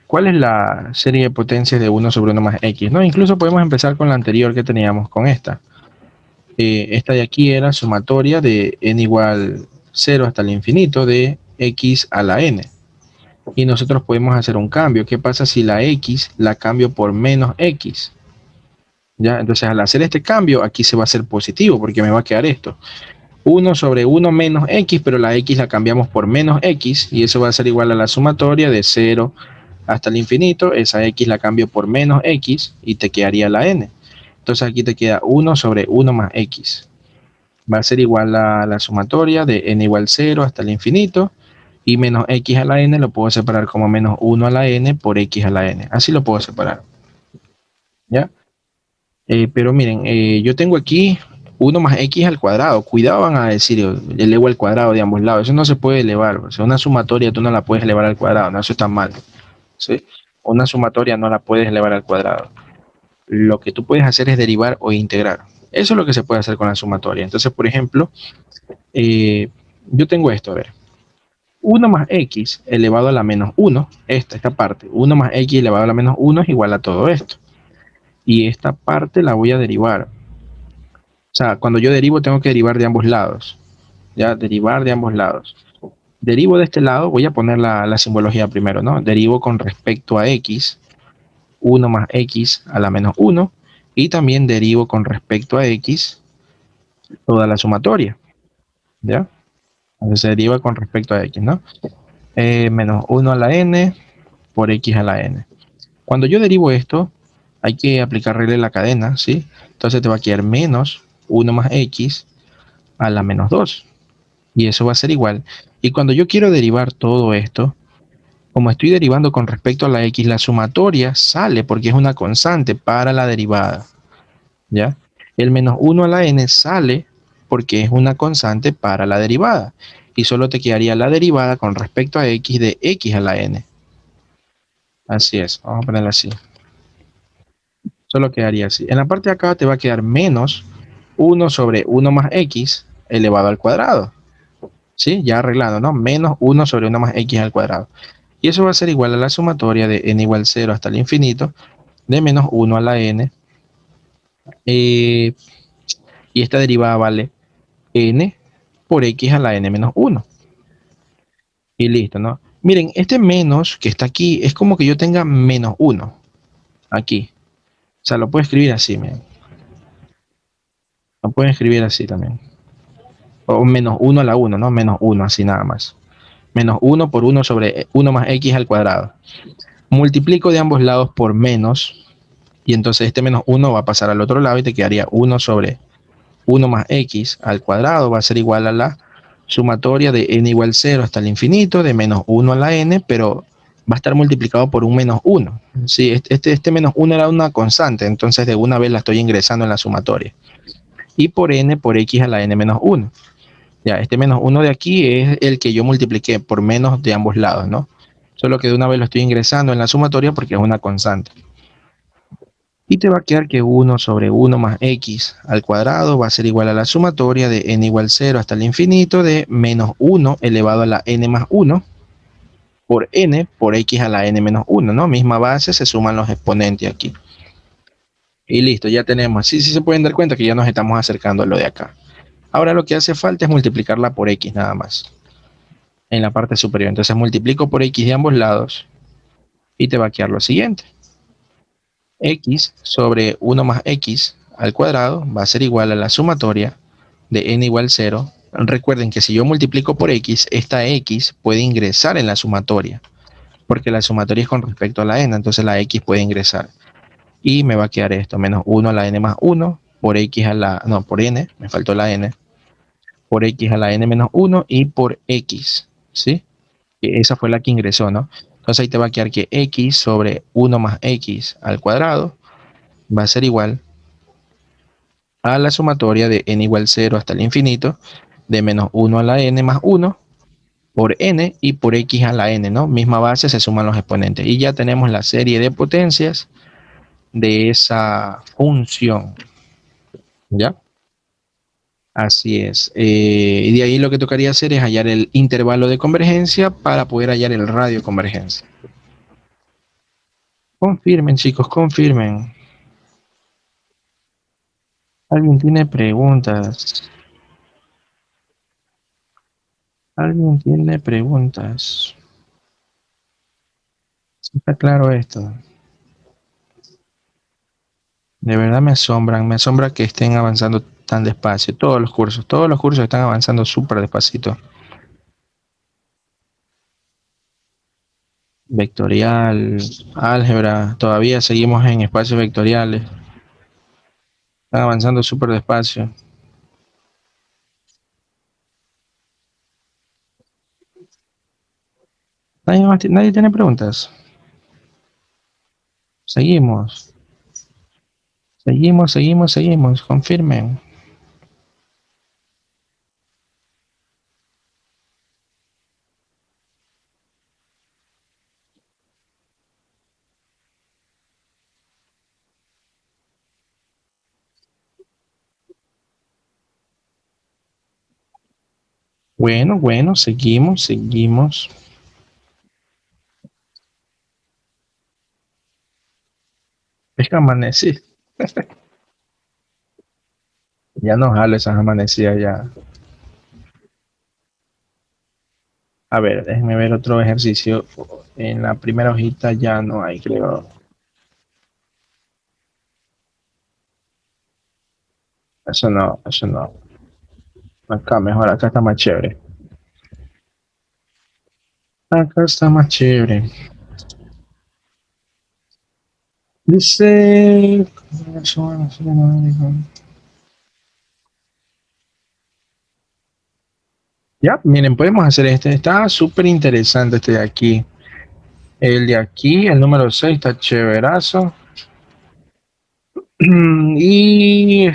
[SPEAKER 1] ¿Cuál es la serie de potencias de 1 sobre 1 más x? ¿No? Incluso podemos empezar con la anterior que teníamos, con esta. Esta de aquí era sumatoria de n igual 0 hasta el infinito de x a la n. Y nosotros podemos hacer un cambio. ¿Qué pasa si la x la cambio por menos x? ¿Ya? Entonces al hacer este cambio, aquí se va a hacer positivo porque me va a quedar esto. 1 sobre 1 menos x, pero la x la cambiamos por menos x y eso va a ser igual a la sumatoria de 0 hasta el infinito. Esa x la cambio por menos x y te quedaría la n. Entonces aquí te queda 1 sobre 1 más x. Va a ser igual a la sumatoria de n igual 0 hasta el infinito. Y menos x a la n lo puedo separar como menos 1 a la n por x a la n. Así lo puedo separar. ¿Ya? Pero miren, yo tengo aquí 1 más x al cuadrado. Cuidado, van a decir, elevo al cuadrado de ambos lados. Eso no se puede elevar. O sea, una sumatoria tú no la puedes elevar al cuadrado. No, eso está mal. ¿Sí? Una sumatoria no la puedes elevar al cuadrado. Lo que tú puedes hacer es derivar o integrar. Eso es lo que se puede hacer con la sumatoria. Entonces, por ejemplo, yo tengo esto, a ver. 1 más x elevado a la menos 1, esta parte, 1 más x elevado a la menos 1 es igual a todo esto. Y esta parte la voy a derivar. O sea, cuando yo derivo tengo que derivar de ambos lados. Ya, derivar de ambos lados. Derivo de este lado, voy a poner la simbología primero, ¿no? Derivo con respecto a x, 1 más x a la menos 1. Y también derivo con respecto a x toda la sumatoria. ¿Ya? Entonces se deriva con respecto a x, ¿no? Menos 1 a la n por x a la n. Cuando yo derivo esto, hay que aplicar regla de la cadena, ¿sí? Entonces te va a quedar menos 1 más x a la menos 2. Y eso va a ser igual. Y cuando yo quiero derivar todo esto, como estoy derivando con respecto a la x, la sumatoria sale porque es una constante para la derivada. ¿Ya? El menos 1 a la n sale porque es una constante para la derivada. Y solo te quedaría la derivada con respecto a x de x a la n. Así es, vamos a ponerlo así. Solo quedaría así. En la parte de acá te va a quedar menos 1 sobre 1 más x elevado al cuadrado. ¿Sí? Ya arreglando, ¿no? Menos 1 sobre 1 más x al cuadrado. Y eso va a ser igual a la sumatoria de n igual 0 hasta el infinito de menos 1 a la n. Y esta derivada vale n por x a la n menos 1. Y listo, ¿no? Miren, este menos que está aquí es como que yo tenga menos 1 aquí. O sea, lo puedo escribir así, miren. Lo pueden escribir así también. O menos 1 a la 1, ¿no? Menos 1, así nada más. Menos 1 por 1 sobre 1 más x al cuadrado. Multiplico de ambos lados por menos, y entonces este menos 1 va a pasar al otro lado y te quedaría 1 sobre 1 más x al cuadrado. Va a ser igual a la sumatoria de n igual 0 hasta el infinito de menos 1 a la n, pero va a estar multiplicado por un menos 1. Sí, este menos 1 era una constante, entonces de una vez la estoy ingresando en la sumatoria. Y por n por x a la n menos 1. Ya, este menos 1 de aquí es el que yo multipliqué por menos de ambos lados, ¿no? Solo que de una vez lo estoy ingresando en la sumatoria porque es una constante. Y te va a quedar que 1 sobre 1 más x al cuadrado va a ser igual a la sumatoria de n igual 0 hasta el infinito de menos 1 elevado a la n más 1 por n por x a la n menos 1, ¿no? Misma base, se suman los exponentes aquí. Y listo, ya tenemos. Sí se pueden dar cuenta que ya nos estamos acercando a lo de acá. Ahora lo que hace falta es multiplicarla por x nada más en la parte superior. Entonces multiplico por x de ambos lados y te va a quedar lo siguiente. X sobre 1 más X al cuadrado va a ser igual a la sumatoria de n igual 0. Recuerden que si yo multiplico por X, esta X puede ingresar en la sumatoria, porque la sumatoria es con respecto a la n, entonces la X puede ingresar. Y me va a quedar esto, menos 1 a la n más 1, por X a la, no, por n, me faltó la n, por X a la n menos 1 y por X, ¿sí? Esa fue la que ingresó, ¿no? Entonces ahí te va a quedar que X sobre 1 más X al cuadrado va a ser igual a la sumatoria de n igual 0 hasta el infinito de menos 1 a la n más 1 por n y por x a la n, ¿no? Misma base, se suman los exponentes. Y ya tenemos la serie de potencias de esa función, ¿ya? Así es. Y de ahí lo que tocaría hacer es hallar el intervalo de convergencia para poder hallar el radio de convergencia. Confirmen, chicos, confirmen. ¿Alguien tiene preguntas? ¿Alguien tiene preguntas? ¿Está claro esto? De verdad me asombra que estén avanzando tan despacio. Todos los cursos están avanzando súper despacito. Vectorial, álgebra, todavía seguimos en espacios vectoriales. Están avanzando súper despacio. Nadie tiene preguntas. Seguimos, seguimos. Confirmen. Bueno, seguimos. Es que amanecí. Ya no jalo esas amanecidas ya. A ver, déjenme ver otro ejercicio. En la primera hojita ya no hay, creo. Eso no, eso no. Acá mejor, acá está más chévere. Acá está más chévere. Dice. Ya, miren, podemos hacer este. Está súper interesante este de aquí. El de aquí, el número 6 está chéverazo. Y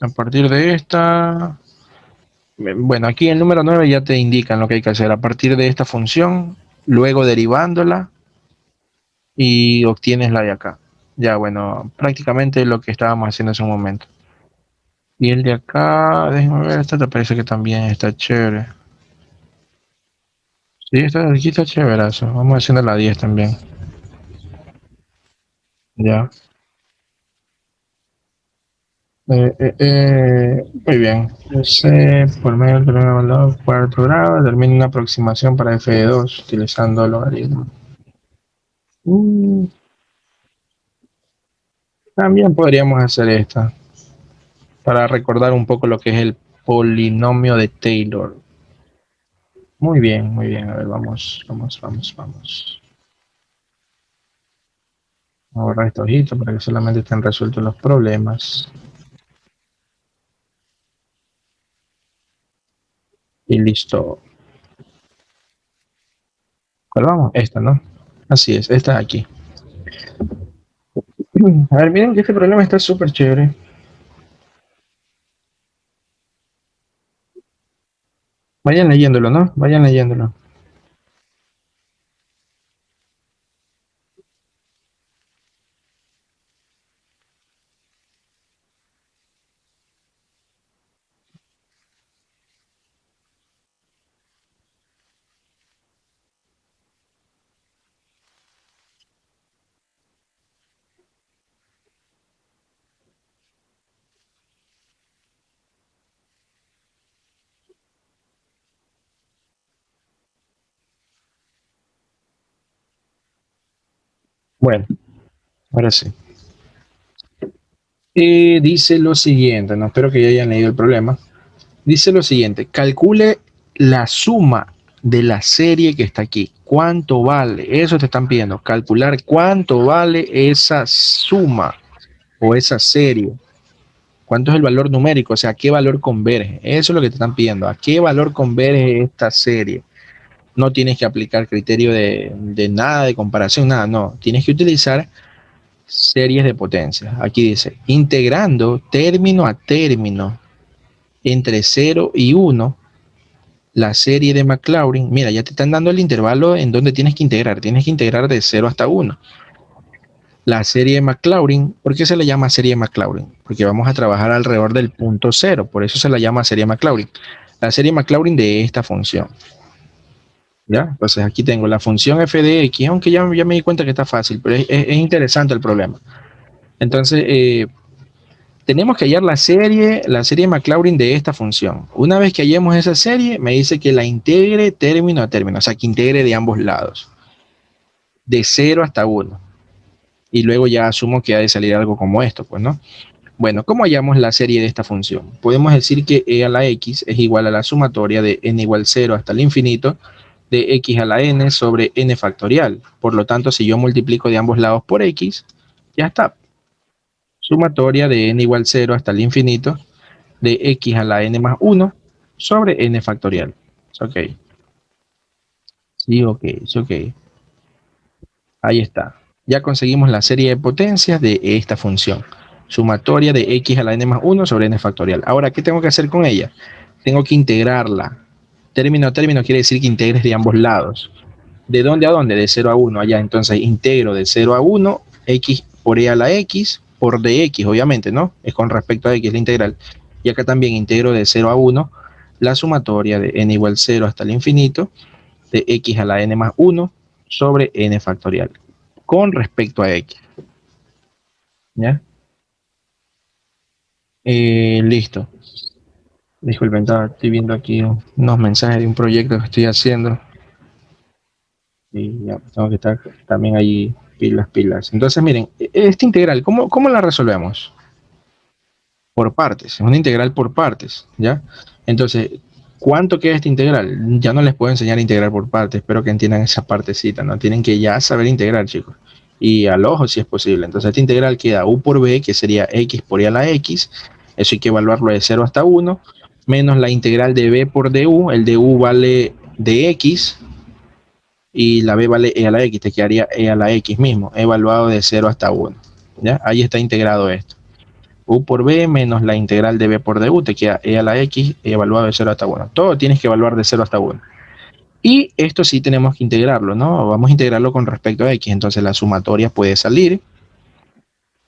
[SPEAKER 1] a partir de esta. Bueno, aquí el número 9 ya te indican lo que hay que hacer. A partir de esta función, luego derivándola y obtienes la de acá. Ya, bueno, prácticamente lo que estábamos haciendo hace un momento. Y el de acá, déjame ver, esta te parece que también está chévere. Sí, esta de aquí está chéverazo. Vamos haciendo la 10 también. Ya. Muy bien. Por medio del primer valor cuarto grado, determina una aproximación para f de 2 utilizando el logaritmo. Mm, También podríamos hacer esta para recordar un poco lo que es el polinomio de Taylor. Muy bien, muy bien. A ver, vamos. Vamos a borrar estos ojitos para que solamente estén resueltos los problemas. Y listo. ¿Cuál vamos? Esta, ¿no? Así es, esta de aquí. A ver, miren que este problema está súper chévere. Vayan leyéndolo, ¿no? Vayan leyéndolo. Bueno, ahora sí. Dice lo siguiente, no espero que ya hayan leído el problema. Dice lo siguiente, calcule la suma de la serie que está aquí. ¿Cuánto vale? Eso te están pidiendo, calcular cuánto vale esa suma o esa serie. ¿Cuánto es el valor numérico? O sea, ¿a qué valor converge? Eso es lo que te están pidiendo. ¿A qué valor converge esta serie? No tienes que aplicar criterio de nada, de comparación, nada, no. Tienes que utilizar series de potencia. Aquí dice, integrando término a término entre 0 y 1, la serie de Maclaurin, mira, ya te están dando el intervalo en donde tienes que integrar de 0 hasta 1. La serie de Maclaurin, ¿por qué se le llama serie de Maclaurin? Porque vamos a trabajar alrededor del punto cero, por eso se la llama serie de Maclaurin. La serie de Maclaurin de esta función, ¿ya? Entonces aquí tengo la función f de x, aunque ya me di cuenta que está fácil, pero es interesante el problema. Entonces, tenemos que hallar la serie de Maclaurin de esta función. Una vez que hallemos esa serie, me dice que la integre término a término, o sea, que integre de ambos lados, de 0 hasta 1. Y luego ya asumo que ha de salir algo como esto, pues, ¿no? Bueno, ¿cómo hallamos la serie de esta función? Podemos decir que e a la x es igual a la sumatoria de n igual 0 hasta el infinito de x a la n sobre n factorial. Por lo tanto, si yo multiplico de ambos lados por x, ya está. Sumatoria de n igual 0 hasta el infinito de x a la n más 1 sobre n factorial. Ok. Sí, ok, sí, ok. Ahí está. Ya conseguimos la serie de potencias de esta función. Sumatoria de x a la n más 1 sobre n factorial. Ahora, ¿qué tengo que hacer con ella? Tengo que integrarla. Término a término quiere decir que integres de ambos lados. ¿De dónde a dónde? De 0 a 1 allá. Entonces integro de 0 a 1 x por e a la x por dx, obviamente, ¿no? Es con respecto a x la integral. Y acá también integro de 0 a 1 la sumatoria de n igual 0 hasta el infinito de x a la n más 1 sobre n factorial con respecto a x. ¿Ya? Listo. Disculpen, estoy viendo aquí unos mensajes de un proyecto que estoy haciendo y ya tengo que estar también ahí pilas. Entonces, miren, esta integral, ¿cómo la resolvemos? Por partes, es una integral por partes, ¿ya? Entonces, ¿cuánto queda esta integral? Ya no les puedo enseñar a integrar por partes, espero que entiendan esa partecita, ¿no? Tienen que ya saber integrar, chicos, y al ojo si es posible. Entonces, esta integral queda u por b, que sería x por e a la x, eso hay que evaluarlo de 0 hasta 1, menos la integral de b por du, el du vale dx, y la b vale e a la x, te quedaría e a la x mismo, evaluado de 0 hasta 1, ¿ya? Ahí está integrado esto. U por b menos la integral de b por du, te queda e a la x evaluado de 0 hasta 1. Todo tienes que evaluar de 0 hasta 1. Y esto sí tenemos que integrarlo, ¿no? Vamos a integrarlo con respecto a x, entonces la sumatoria puede salir,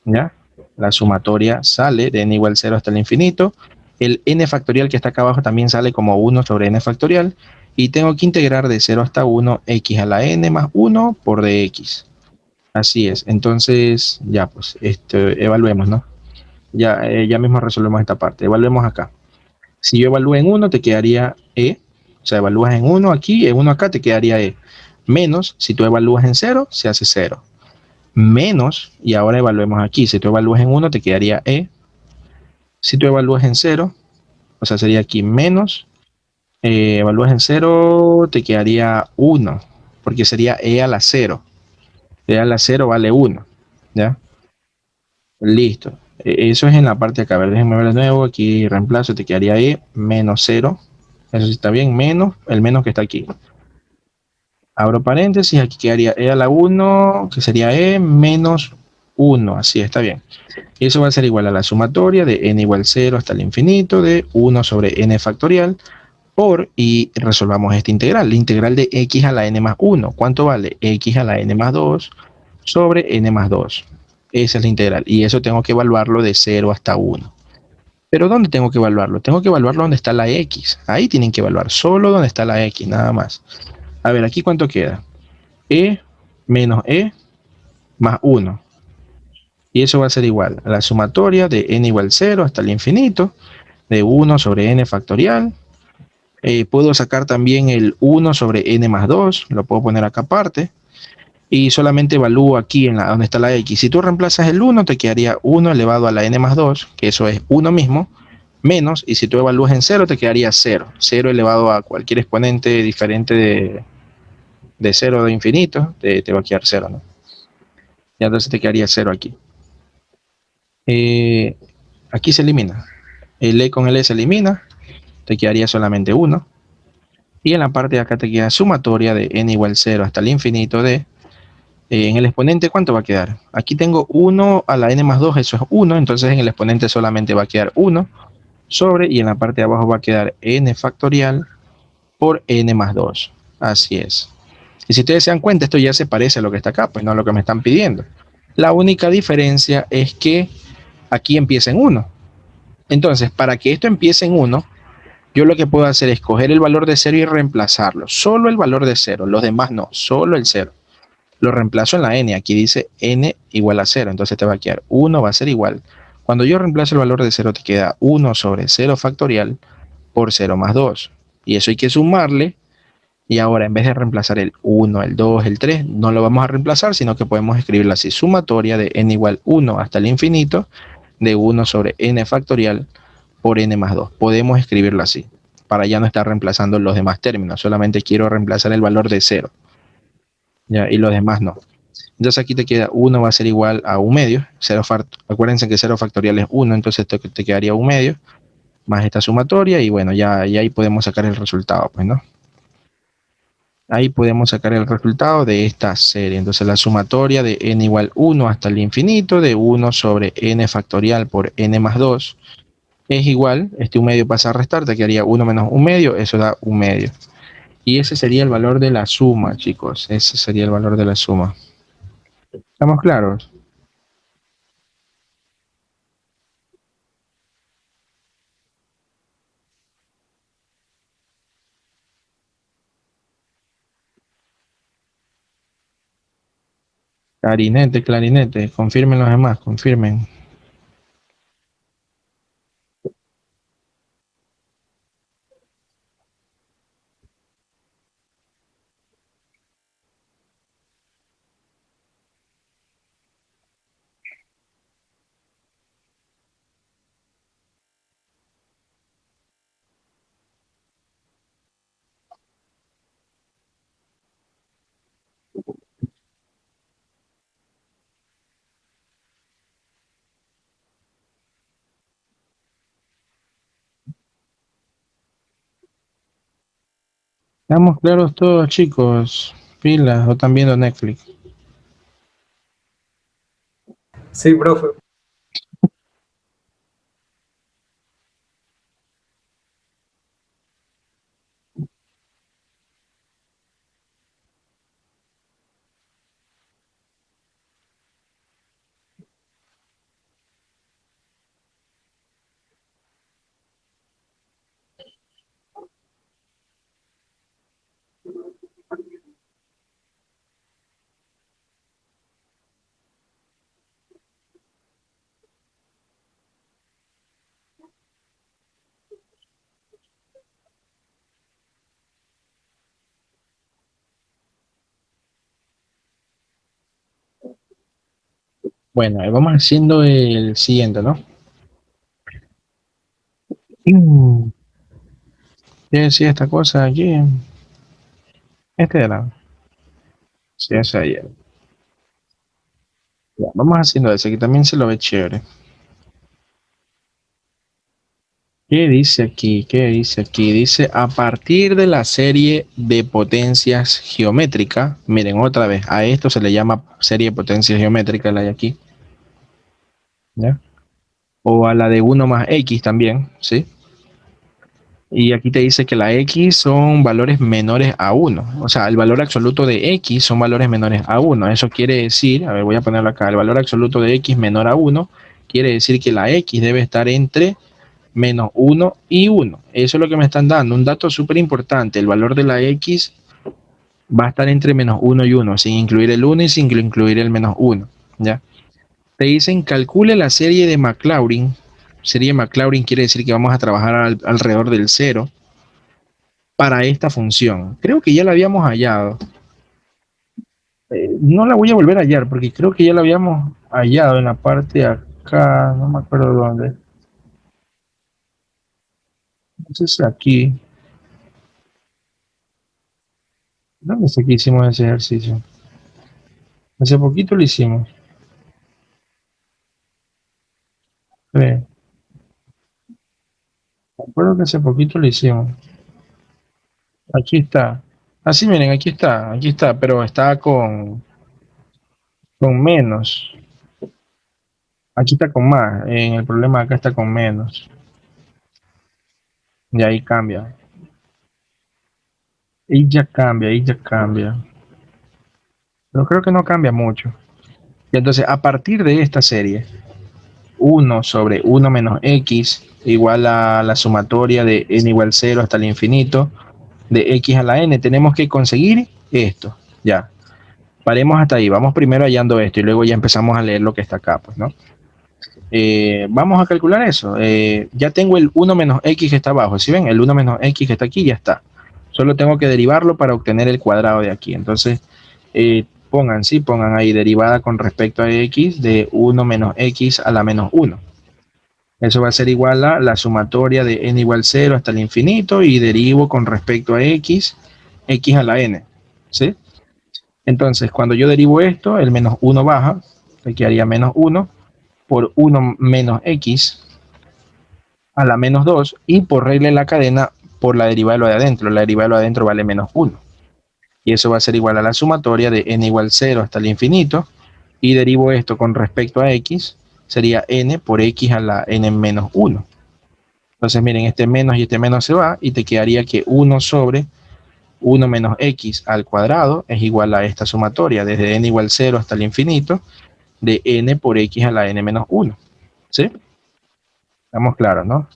[SPEAKER 1] ¿ya? La sumatoria sale de n igual 0 hasta el infinito. El n factorial que está acá abajo también sale como 1 sobre n factorial. Y tengo que integrar de 0 hasta 1 x a la n más 1 por dx. Así es. Entonces, ya pues, evaluemos, ¿no? Ya mismo resolvemos esta parte. Evaluemos acá. Si yo evalúo en 1, te quedaría E. O sea, evalúas en 1 aquí, en 1 acá, te quedaría E. Menos, si tú evalúas en 0, se hace 0. Menos, y ahora evaluemos aquí. Si tú evalúas en 1, te quedaría E. Si tú evalúas en 0, o sea, sería aquí menos. Evalúas en 0, te quedaría 1. Porque sería E a la 0. E a la 0 vale 1. ¿Ya? Listo. Eso es en la parte de acá. A ver, déjenme ver de nuevo. Aquí reemplazo, te quedaría E menos 0. Eso sí está bien, menos el menos que está aquí. Abro paréntesis, aquí quedaría E a la 1, que sería E menos 1. Así está bien. Y eso va a ser igual a la sumatoria de n igual 0 hasta el infinito de 1 sobre n factorial por, y resolvamos esta integral. La integral de x a la n más 1. ¿Cuánto vale? X a la n más 2 sobre n más 2. Esa es la integral. Y eso tengo que evaluarlo de 0 hasta 1. Pero ¿dónde tengo que evaluarlo? Tengo que evaluarlo donde está la x. Ahí tienen que evaluar solo donde está la x, nada más. A ver, aquí cuánto queda. E menos E más 1. Y eso va a ser igual a la sumatoria de n igual 0 hasta el infinito de 1 sobre n factorial. Puedo sacar también el 1 sobre n más 2. Lo puedo poner acá aparte. y solamente evalúo aquí en donde está la x. Si tú reemplazas el 1, te quedaría 1 elevado a la n más 2, que eso es 1 mismo, menos, y si tú evalúas en 0, te quedaría 0. 0 elevado a cualquier exponente diferente de 0 de infinito, te va a quedar 0, ¿no? Y entonces te quedaría 0 aquí. Eh, Aquí se elimina. El e con el e se elimina, te quedaría solamente 1. Y en la parte de acá te queda sumatoria de n igual 0 hasta el infinito de en el exponente, ¿cuánto va a quedar? Aquí tengo 1 a la n más 2, eso es 1, entonces en el exponente solamente va a quedar 1 sobre, y en la parte de abajo va a quedar n factorial por n más 2. Así es. Y si ustedes se dan cuenta, esto ya se parece a lo que está acá, pues no a lo que me están pidiendo. La única diferencia es que aquí empieza en 1. Entonces, para que esto empiece en 1, yo lo que puedo hacer es coger el valor de 0 y reemplazarlo. Solo el valor de 0, los demás no, solo el 0. Lo reemplazo en la n, aquí dice n igual a 0, entonces te va a quedar 1 va a ser igual. Cuando yo reemplazo el valor de 0 te queda 1 sobre 0 factorial por 0 más 2. Y eso hay que sumarle, y ahora en vez de reemplazar el 1, el 2, el 3, no lo vamos a reemplazar, sino que podemos escribirlo así, sumatoria de n igual 1 hasta el infinito de 1 sobre n factorial por n más 2. Podemos escribirlo así, para ya no estar reemplazando los demás términos, solamente quiero reemplazar el valor de 0, ¿ya? Y los demás no. Entonces aquí te queda 1 va a ser igual a 1 medio. Acuérdense que 0 factorial es 1, entonces te quedaría 1 medio, más esta sumatoria, y bueno, ya ahí podemos sacar el resultado, pues, ¿no? Ahí podemos sacar el resultado de esta serie. Entonces la sumatoria de n igual 1 hasta el infinito de 1 sobre n factorial por n más 2 es igual, este 1 medio pasa a restar, te quedaría 1 menos 1 medio, eso da 1 medio. Y ese sería el valor de la suma, chicos. Ese sería el valor de la suma. ¿Estamos claros? Clarinete, clarinete, confirmen los demás, confirmen. Estamos claros todos, chicos. Pilas, o están viendo Netflix.
[SPEAKER 2] Sí, profe.
[SPEAKER 1] Bueno, vamos haciendo el siguiente, ¿no? Mm. ¿Qué decía esta cosa aquí? Este era. Sí, ese ayer. Ya, vamos haciendo ese, que también se lo ve chévere. ¿Qué dice aquí? ¿Qué dice aquí? Dice, a partir de la serie de potencias geométricas, miren otra vez, a esto se le llama serie de potencias geométricas, la de aquí, ¿ya? O a la de 1 más x también, ¿sí? Y aquí te dice que la x son valores menores a 1. O sea, el valor absoluto de x son valores menores a 1. Eso quiere decir, a ver, voy a ponerlo acá, el valor absoluto de x menor a 1 quiere decir que la x debe estar entre menos 1 y 1. Eso es lo que me están dando. Un dato súper importante, el valor de la x va a estar entre menos 1 y 1, sin incluir el 1 y sin incluir el menos 1. ¿Ya? Te dicen, calcule la serie de Maclaurin. Serie de Maclaurin quiere decir que vamos a trabajar alrededor del 0 para esta función. Creo que ya la habíamos hallado. No la voy a volver a hallar porque creo que ya la habíamos hallado en la parte de acá, no me acuerdo dónde. Entonces aquí, ¿dónde es que hicimos ese ejercicio? Hace poquito lo hicimos. Me acuerdo que hace poquito lo hicimos. Aquí está. Así miren, aquí está, pero está con menos. Aquí está con más. En el problema acá está con menos. Y ahí cambia. Ahí ya cambia. Pero creo que no cambia mucho. Y entonces, a partir de esta serie, uno sobre uno menos x igual a la sumatoria de n igual cero hasta el infinito de x a la n, tenemos que conseguir esto. Ya. Paremos hasta ahí. Vamos primero hallando esto y luego ya empezamos a leer lo que está acá, pues, ¿no? Vamos a calcular eso. Ya tengo el 1 menos x que está abajo. ¿Sí ven? El 1 menos x que está aquí ya está. Solo tengo que derivarlo para obtener el cuadrado de aquí. Entonces, pongan ahí derivada con respecto a x de 1 menos x a la menos 1. Eso va a ser igual a la sumatoria de n igual 0 hasta el infinito y derivo con respecto a x, x a la n. ¿Sí? Entonces, cuando yo derivo esto, el menos 1 baja, me quedaría menos 1 por 1 menos x a la menos 2 y por regla de la cadena por la derivada de lo de adentro. La derivada de lo de adentro vale menos 1. Y eso va a ser igual a la sumatoria de n igual 0 hasta el infinito y derivo esto con respecto a x, sería n por x a la n menos 1. Entonces miren, este menos y este menos se va y te quedaría que 1 sobre 1 menos x al cuadrado es igual a esta sumatoria desde n igual 0 hasta el infinito de n por x a la n menos 1. ¿Sí? Estamos claros, ¿no?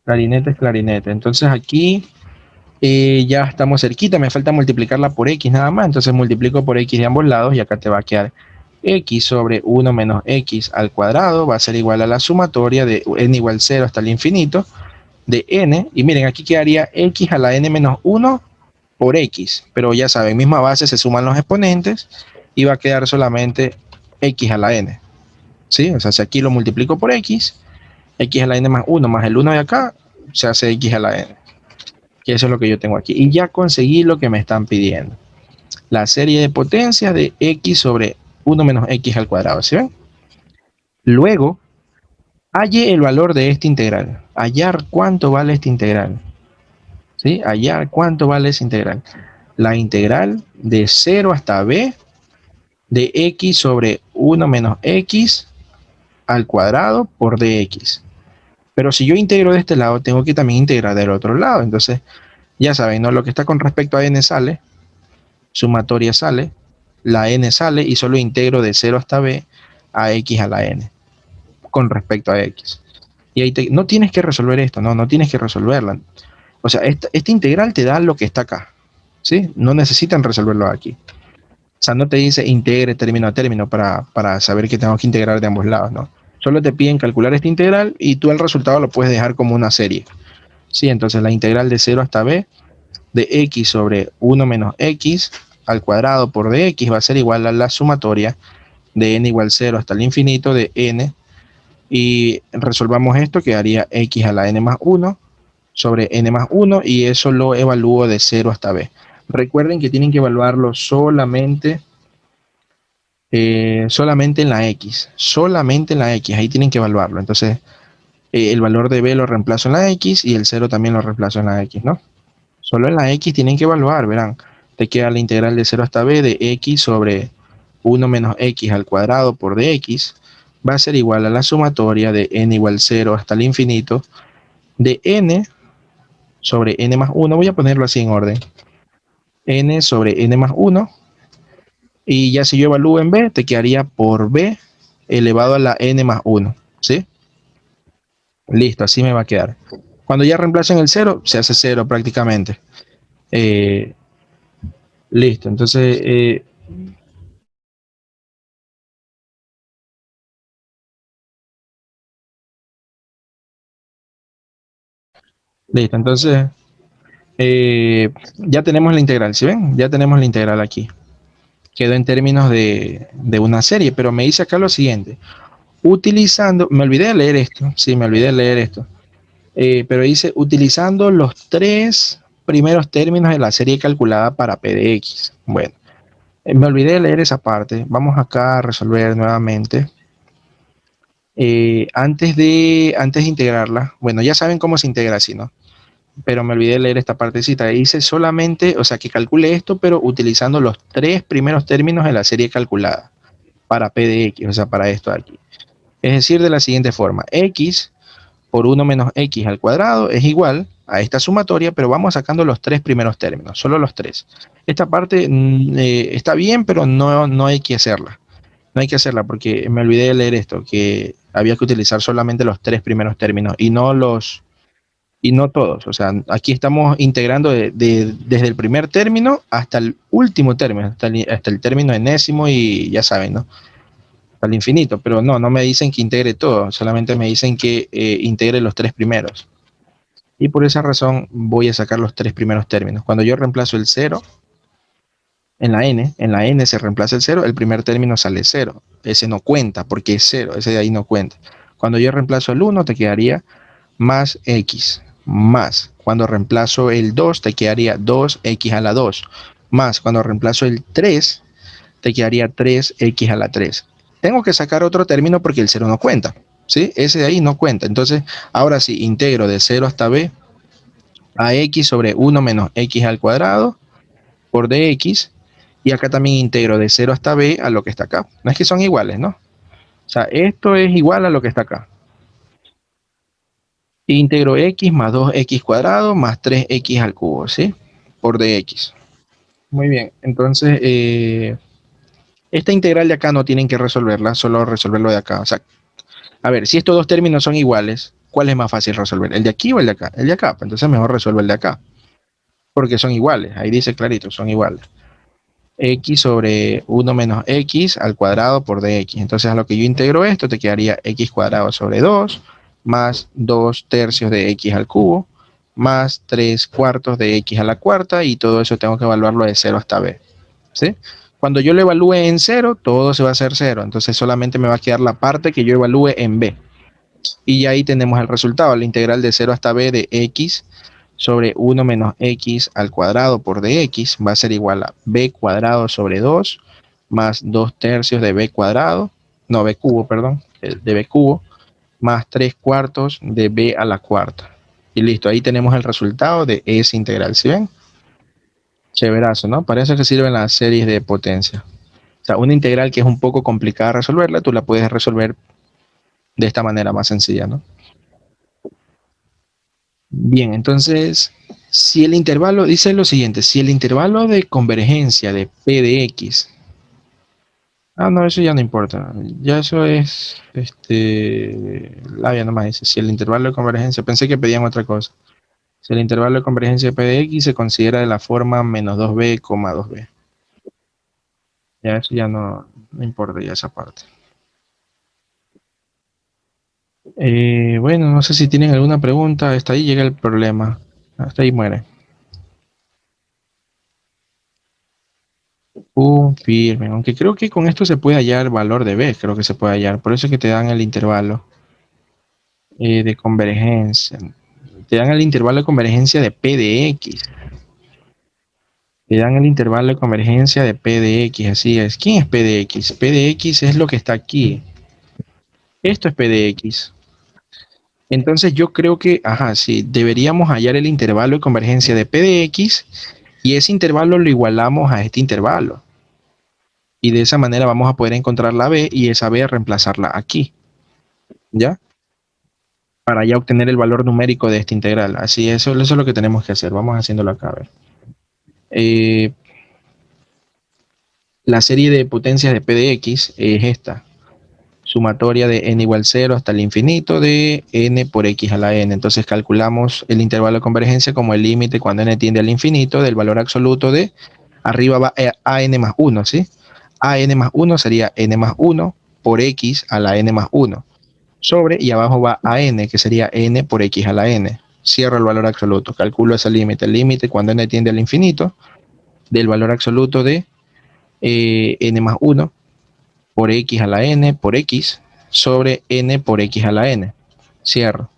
[SPEAKER 1] Clarinete es clarinete. Entonces aquí ya estamos cerquita, me falta multiplicarla por x nada más, entonces multiplico por x de ambos lados y acá te va a quedar x sobre 1 menos x al cuadrado, va a ser igual a la sumatoria de n igual 0 hasta el infinito de n, y miren, aquí quedaría x a la n menos 1 por x, pero ya saben, misma base, se suman los exponentes y va a quedar solamente x a la n, ¿sí? O sea, si aquí lo multiplico por x a la n más 1 más el 1 de acá, se hace x a la n, que eso es lo que yo tengo aquí, y ya conseguí lo que me están pidiendo, la serie de potencias de x sobre 1 menos x al cuadrado, ¿sí ven? Luego, halle el valor de esta integral, hallar cuánto vale esta integral, ¿sí? Hallar cuánto vale esa integral. La integral de 0 hasta b de x sobre 1 menos x al cuadrado por dx. Pero si yo integro de este lado, tengo que también integrar del otro lado. Entonces, ya saben, ¿no? Lo que está con respecto a n sale, sumatoria sale, la n sale y solo integro de 0 hasta b a x a la n con respecto a x. Y ahí no tienes que resolver esto, no tienes que resolverla. O sea, esta integral te da lo que está acá, ¿sí? No necesitan resolverlo aquí. O sea, no te dice integre término a término para saber que tengo que integrar de ambos lados, ¿no? Solo te piden calcular esta integral y tú el resultado lo puedes dejar como una serie. Sí, entonces la integral de 0 hasta b de x sobre 1 menos x al cuadrado por dx va a ser igual a la sumatoria de n igual 0 hasta el infinito de n, y resolvamos esto, quedaría x a la n más 1 sobre n más 1 y eso lo evalúo de 0 hasta b. Recuerden que tienen que evaluarlo solamente en la x, ahí tienen que evaluarlo. Entonces, el valor de b lo reemplazo en la x y el 0 también lo reemplazo en la x, ¿no? Solo en la x tienen que evaluar, verán. Te queda la integral de 0 hasta b de x sobre 1 menos x al cuadrado por dx va a ser igual a la sumatoria de n igual 0 hasta el infinito de n sobre n más 1, voy a ponerlo así en orden, n sobre n más 1, y ya si yo evalúo en b, te quedaría por b elevado a la n más 1, ¿sí? Listo, así me va a quedar. Cuando ya reemplacen el 0, se hace 0 prácticamente. Eh, listo, entonces, ya tenemos la integral, ¿sí ven? Ya tenemos la integral aquí. quedó en términos de una serie, pero me dice acá lo siguiente, utilizando, me olvidé de leer esto, sí, me olvidé de leer esto, pero dice, utilizando los tres primeros términos de la serie calculada para P de X. Bueno, me olvidé de leer esa parte, vamos acá a resolver nuevamente. Antes de integrarla, bueno, ya saben cómo se integra así, ¿no? Pero me olvidé de leer esta partecita. Dice solamente, o sea, que calcule esto, pero utilizando los tres primeros términos de la serie calculada para P de X, o sea, para esto de aquí. Es decir, de la siguiente forma, X por 1 menos X al cuadrado es igual a esta sumatoria, pero vamos sacando los tres primeros términos, solo los tres. Esta parte está bien, pero no hay que hacerla. No hay que hacerla porque me olvidé de leer esto, que había que utilizar solamente los tres primeros términos y no todos. O sea, aquí estamos integrando desde el primer término hasta el último término, hasta el término enésimo y ya saben, ¿no? Al infinito, pero no me dicen que integre todo, solamente me dicen que integre los tres primeros. Y por esa razón voy a sacar los tres primeros términos. Cuando yo reemplazo el 0 en la n se reemplaza el 0, el primer término sale 0. Ese no cuenta porque es 0, ese de ahí no cuenta. Cuando yo reemplazo el 1 te quedaría más x, más. Cuando reemplazo el 2 te quedaría 2x a la 2, más. Cuando reemplazo el 3 te quedaría 3x a la 3. Tengo que sacar otro término porque el 0 no cuenta, ¿sí? Ese de ahí no cuenta. Entonces, ahora sí, integro de 0 hasta b a x sobre 1 menos x al cuadrado por dx. Y acá también integro de 0 hasta b a lo que está acá. No es que son iguales, ¿no? O sea, esto es igual a lo que está acá. Integro x más 2x cuadrado más 3x al cubo, ¿sí? Por dx. Muy bien, entonces esta integral de acá no tienen que resolverla, solo resolverlo de acá. O sea, a ver, si estos dos términos son iguales, ¿cuál es más fácil resolver? ¿El de aquí o el de acá? El de acá, pues entonces mejor resuelve el de acá. Porque son iguales, ahí dice clarito, son iguales. X sobre 1 menos x al cuadrado por dx. Entonces a lo que yo integro esto te quedaría x cuadrado sobre 2 más 2 tercios de x al cubo más 3 cuartos de x a la cuarta, y todo eso tengo que evaluarlo de 0 hasta b, ¿sí? Cuando yo lo evalúe en 0, todo se va a hacer 0, entonces solamente me va a quedar la parte que yo evalúe en b. Y ahí tenemos el resultado, la integral de 0 hasta b de x sobre 1 menos x al cuadrado por dx va a ser igual a b cuadrado sobre 2 más 2 tercios de b cuadrado, no, b cubo, perdón, de b cubo, más 3 cuartos de b a la cuarta. Y listo, ahí tenemos el resultado de esa integral, ¿sí ven? Chéverazo, ¿no? Para eso que sirven las series de potencia. O sea, una integral que es un poco complicada resolverla, tú la puedes resolver de esta manera más sencilla, ¿no? Bien, entonces, si el intervalo, dice lo siguiente, si el intervalo de convergencia de P de X, no, eso ya no importa, ya eso es, labia nomás dice, si el intervalo de convergencia, pensé que pedían otra cosa, si el intervalo de convergencia de P de X se considera de la forma menos 2b, 2b, ya eso ya no importa ya esa parte. Bueno, no sé si tienen alguna pregunta, hasta ahí llega el problema, hasta ahí muere. Firme, aunque creo que con esto se puede hallar valor de B, creo que se puede hallar, por eso es que te dan el intervalo de convergencia, te dan el intervalo de convergencia de P de X, te dan el intervalo de convergencia de P de X, así es. ¿Quién es P de X? P de X es lo que está aquí, esto es P de X. Entonces yo creo que, sí, deberíamos hallar el intervalo de convergencia de P de X y ese intervalo lo igualamos a este intervalo. Y de esa manera vamos a poder encontrar la b y esa b reemplazarla aquí, ¿ya? Para ya obtener el valor numérico de esta integral. Así, eso es lo que tenemos que hacer. Vamos haciéndolo acá, a ver. La serie de potencias de P de X es esta. Sumatoria de n igual 0 hasta el infinito de n por x a la n. Entonces calculamos el intervalo de convergencia como el límite cuando n tiende al infinito del valor absoluto de, arriba va a n más 1, ¿sí? A n más 1 sería n más 1 por x a la n más 1. Sobre, y abajo va a n, que sería n por x a la n. Cierro el valor absoluto, calculo ese límite. El límite cuando n tiende al infinito del valor absoluto de n más 1 por x a la n por x sobre n por x a la n. Cierro.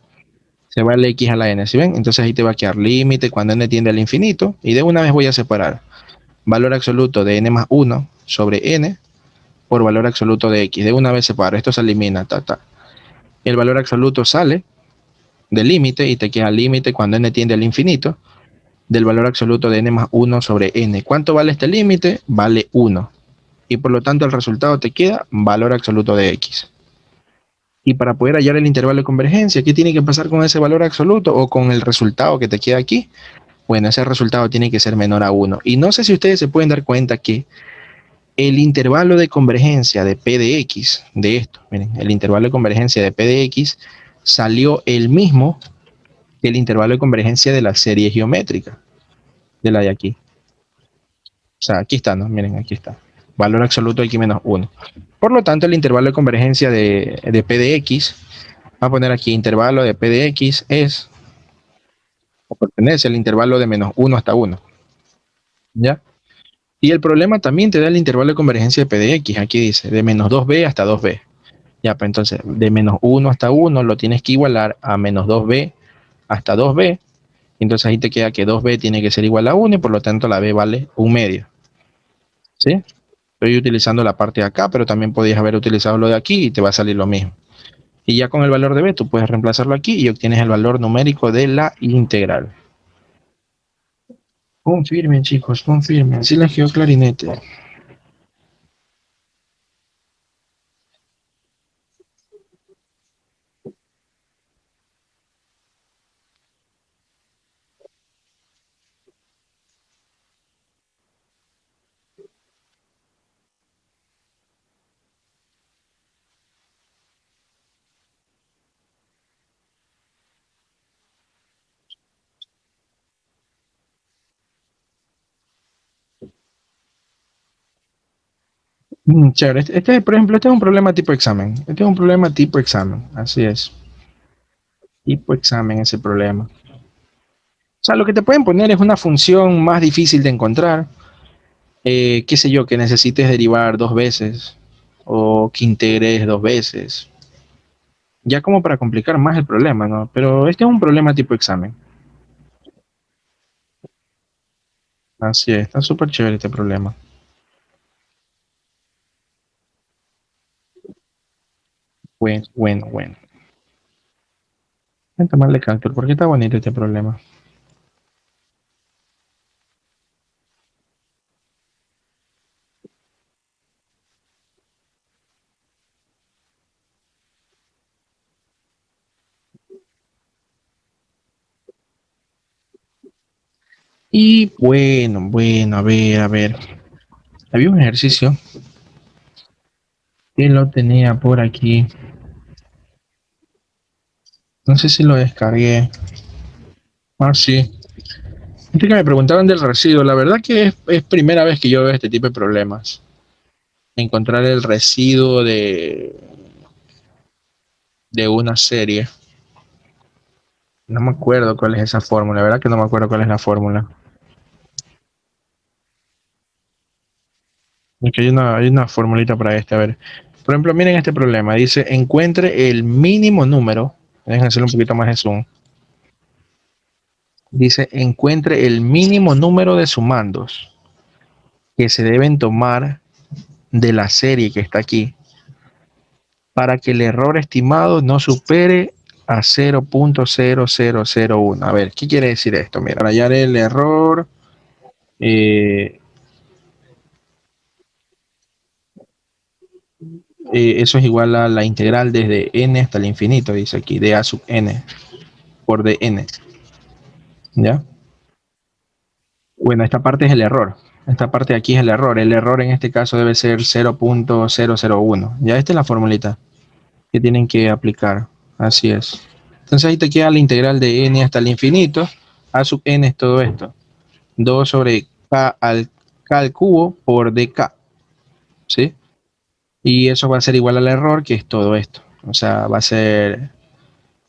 [SPEAKER 1] Se va el x a la n, ¿sí ven? Entonces ahí te va a quedar límite cuando n tiende al infinito. Y de una vez voy a separar valor absoluto de n más 1 sobre n por valor absoluto de x. De una vez separo. Esto se elimina. El valor absoluto sale del límite y te queda límite cuando n tiende al infinito del valor absoluto de n más 1 sobre n. ¿Cuánto vale este límite? Vale 1. Y por lo tanto el resultado te queda valor absoluto de x. Y para poder hallar el intervalo de convergencia, ¿qué tiene que pasar con ese valor absoluto o con el resultado que te queda aquí? Bueno, ese resultado tiene que ser menor a 1. Y no sé si ustedes se pueden dar cuenta que el intervalo de convergencia de P de X, de esto, miren, el intervalo de convergencia de P de X salió el mismo que el intervalo de convergencia de la serie geométrica, de la de aquí. O sea, aquí está, ¿no? Miren, aquí está. Valor absoluto de x menos 1. Por lo tanto, el intervalo de convergencia de P de X, vamos a poner aquí intervalo de P de X es, o pertenece al intervalo de menos 1 hasta 1. ¿Ya? Y el problema también te da el intervalo de convergencia de P de X. Aquí dice, de menos 2b hasta 2b. Ya, pues entonces, de menos 1 hasta 1 lo tienes que igualar a menos 2b hasta 2b. Entonces ahí te queda que 2b tiene que ser igual a 1 y por lo tanto la b vale 1/2. ¿Sí? Estoy utilizando la parte de acá, pero también podías haber utilizado lo de aquí y te va a salir lo mismo. Y ya con el valor de b tú puedes reemplazarlo aquí y obtienes el valor numérico de la integral. Confirmen, chicos, confirmen. Sí les quedó clarinete. Chévere. Por ejemplo, este es un problema tipo examen. Este es un problema tipo examen. Así es. Tipo examen ese problema. O sea, lo que te pueden poner es una función más difícil de encontrar. Qué sé yo, que necesites derivar 2 veces o que integres 2 veces. Ya como para complicar más el problema, ¿no? Pero este es un problema tipo examen. Así es, está súper chévere este problema. Bueno. Voy a tomarle cálculo porque está bonito este problema. Y bueno, a ver. Había un ejercicio que lo tenía por aquí. No sé si lo descargué. Ah, sí. Este que me preguntaron del residuo. La verdad que es primera vez que yo veo este tipo de problemas. Encontrar el residuo de una serie. No me acuerdo cuál es esa fórmula. La verdad que no me acuerdo cuál es la fórmula. Porque hay una formulita para este. A ver. Por ejemplo, miren este problema. Dice, encuentre el mínimo número. Déjenme hacerle un poquito más de zoom. Dice, encuentre el mínimo número de sumandos que se deben tomar de la serie que está aquí para que el error estimado no supere a 0.0001. A ver, ¿qué quiere decir esto? Mira, para hallar el error, eso es igual a la integral desde n hasta el infinito, dice aquí, de a sub n por dn. ¿Ya? Bueno, esta parte es el error. Esta parte de aquí es el error. El error en este caso debe ser 0.001. Ya esta es la formulita que tienen que aplicar. Así es. Entonces ahí te queda la integral de n hasta el infinito. A sub n es todo esto. 2 sobre k al cubo por dk. ¿Sí? Y eso va a ser igual al error, que es todo esto. O sea, va a ser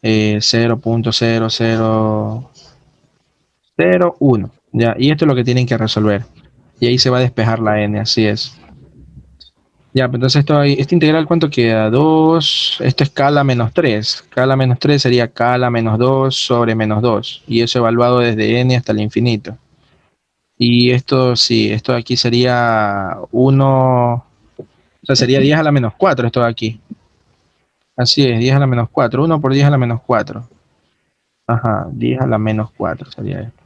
[SPEAKER 1] 0.0001. ¿Ya? Y esto es lo que tienen que resolver. Y ahí se va a despejar la n, así es. Ya, pues entonces esta integral, ¿cuánto queda? 2. Esto es k a la menos 3. K a la menos 3 sería k a la menos 2 sobre menos 2. Y eso evaluado desde n hasta el infinito. Y esto, sí, esto de aquí sería 1, o sea, sería 10 a la menos 4 esto de aquí. Así es, 10 a la menos 4. 1 por 10 a la menos 4. Ajá, 10 a la menos 4 sería esto.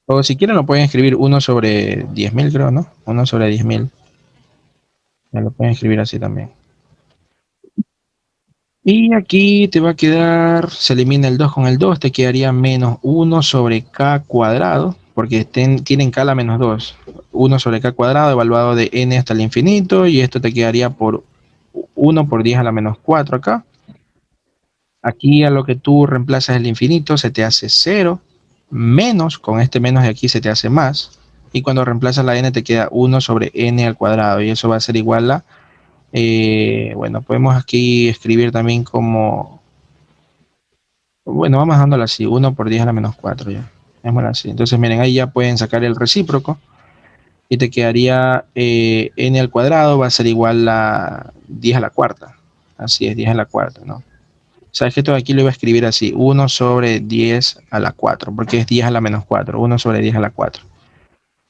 [SPEAKER 1] O si quieren lo pueden escribir 1 sobre 10.000, creo, ¿no? 1 sobre 10.000. Ya lo pueden escribir así también. Y aquí te va a quedar, se elimina el 2 con el 2, te quedaría menos 1 sobre k cuadrado, porque tienen k a la menos 2. 1 sobre k cuadrado evaluado de n hasta el infinito, y esto te quedaría por 1 por 10 a la menos 4 acá. Aquí a lo que tú reemplazas el infinito se te hace 0, menos, con este menos de aquí se te hace más, y cuando reemplazas la n te queda 1 sobre n al cuadrado, y eso va a ser igual a, bueno, podemos aquí escribir también como, bueno, vamos dejándolo así, 1 por 10 a la menos 4 ya, démoslo así. Entonces miren, ahí ya pueden sacar el recíproco, y te quedaría n al cuadrado va a ser igual a 10 a la cuarta, así es, 10 a la cuarta, ¿no? Sabes que esto de aquí lo iba a escribir así, 1 sobre 10 a la 4, porque es 10 a la menos 4, 1 sobre 10 a la 4.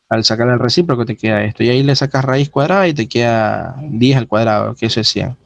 [SPEAKER 1] Al sacar el recíproco te queda esto, y ahí le sacas raíz cuadrada y te queda 10 al cuadrado, que eso es 100.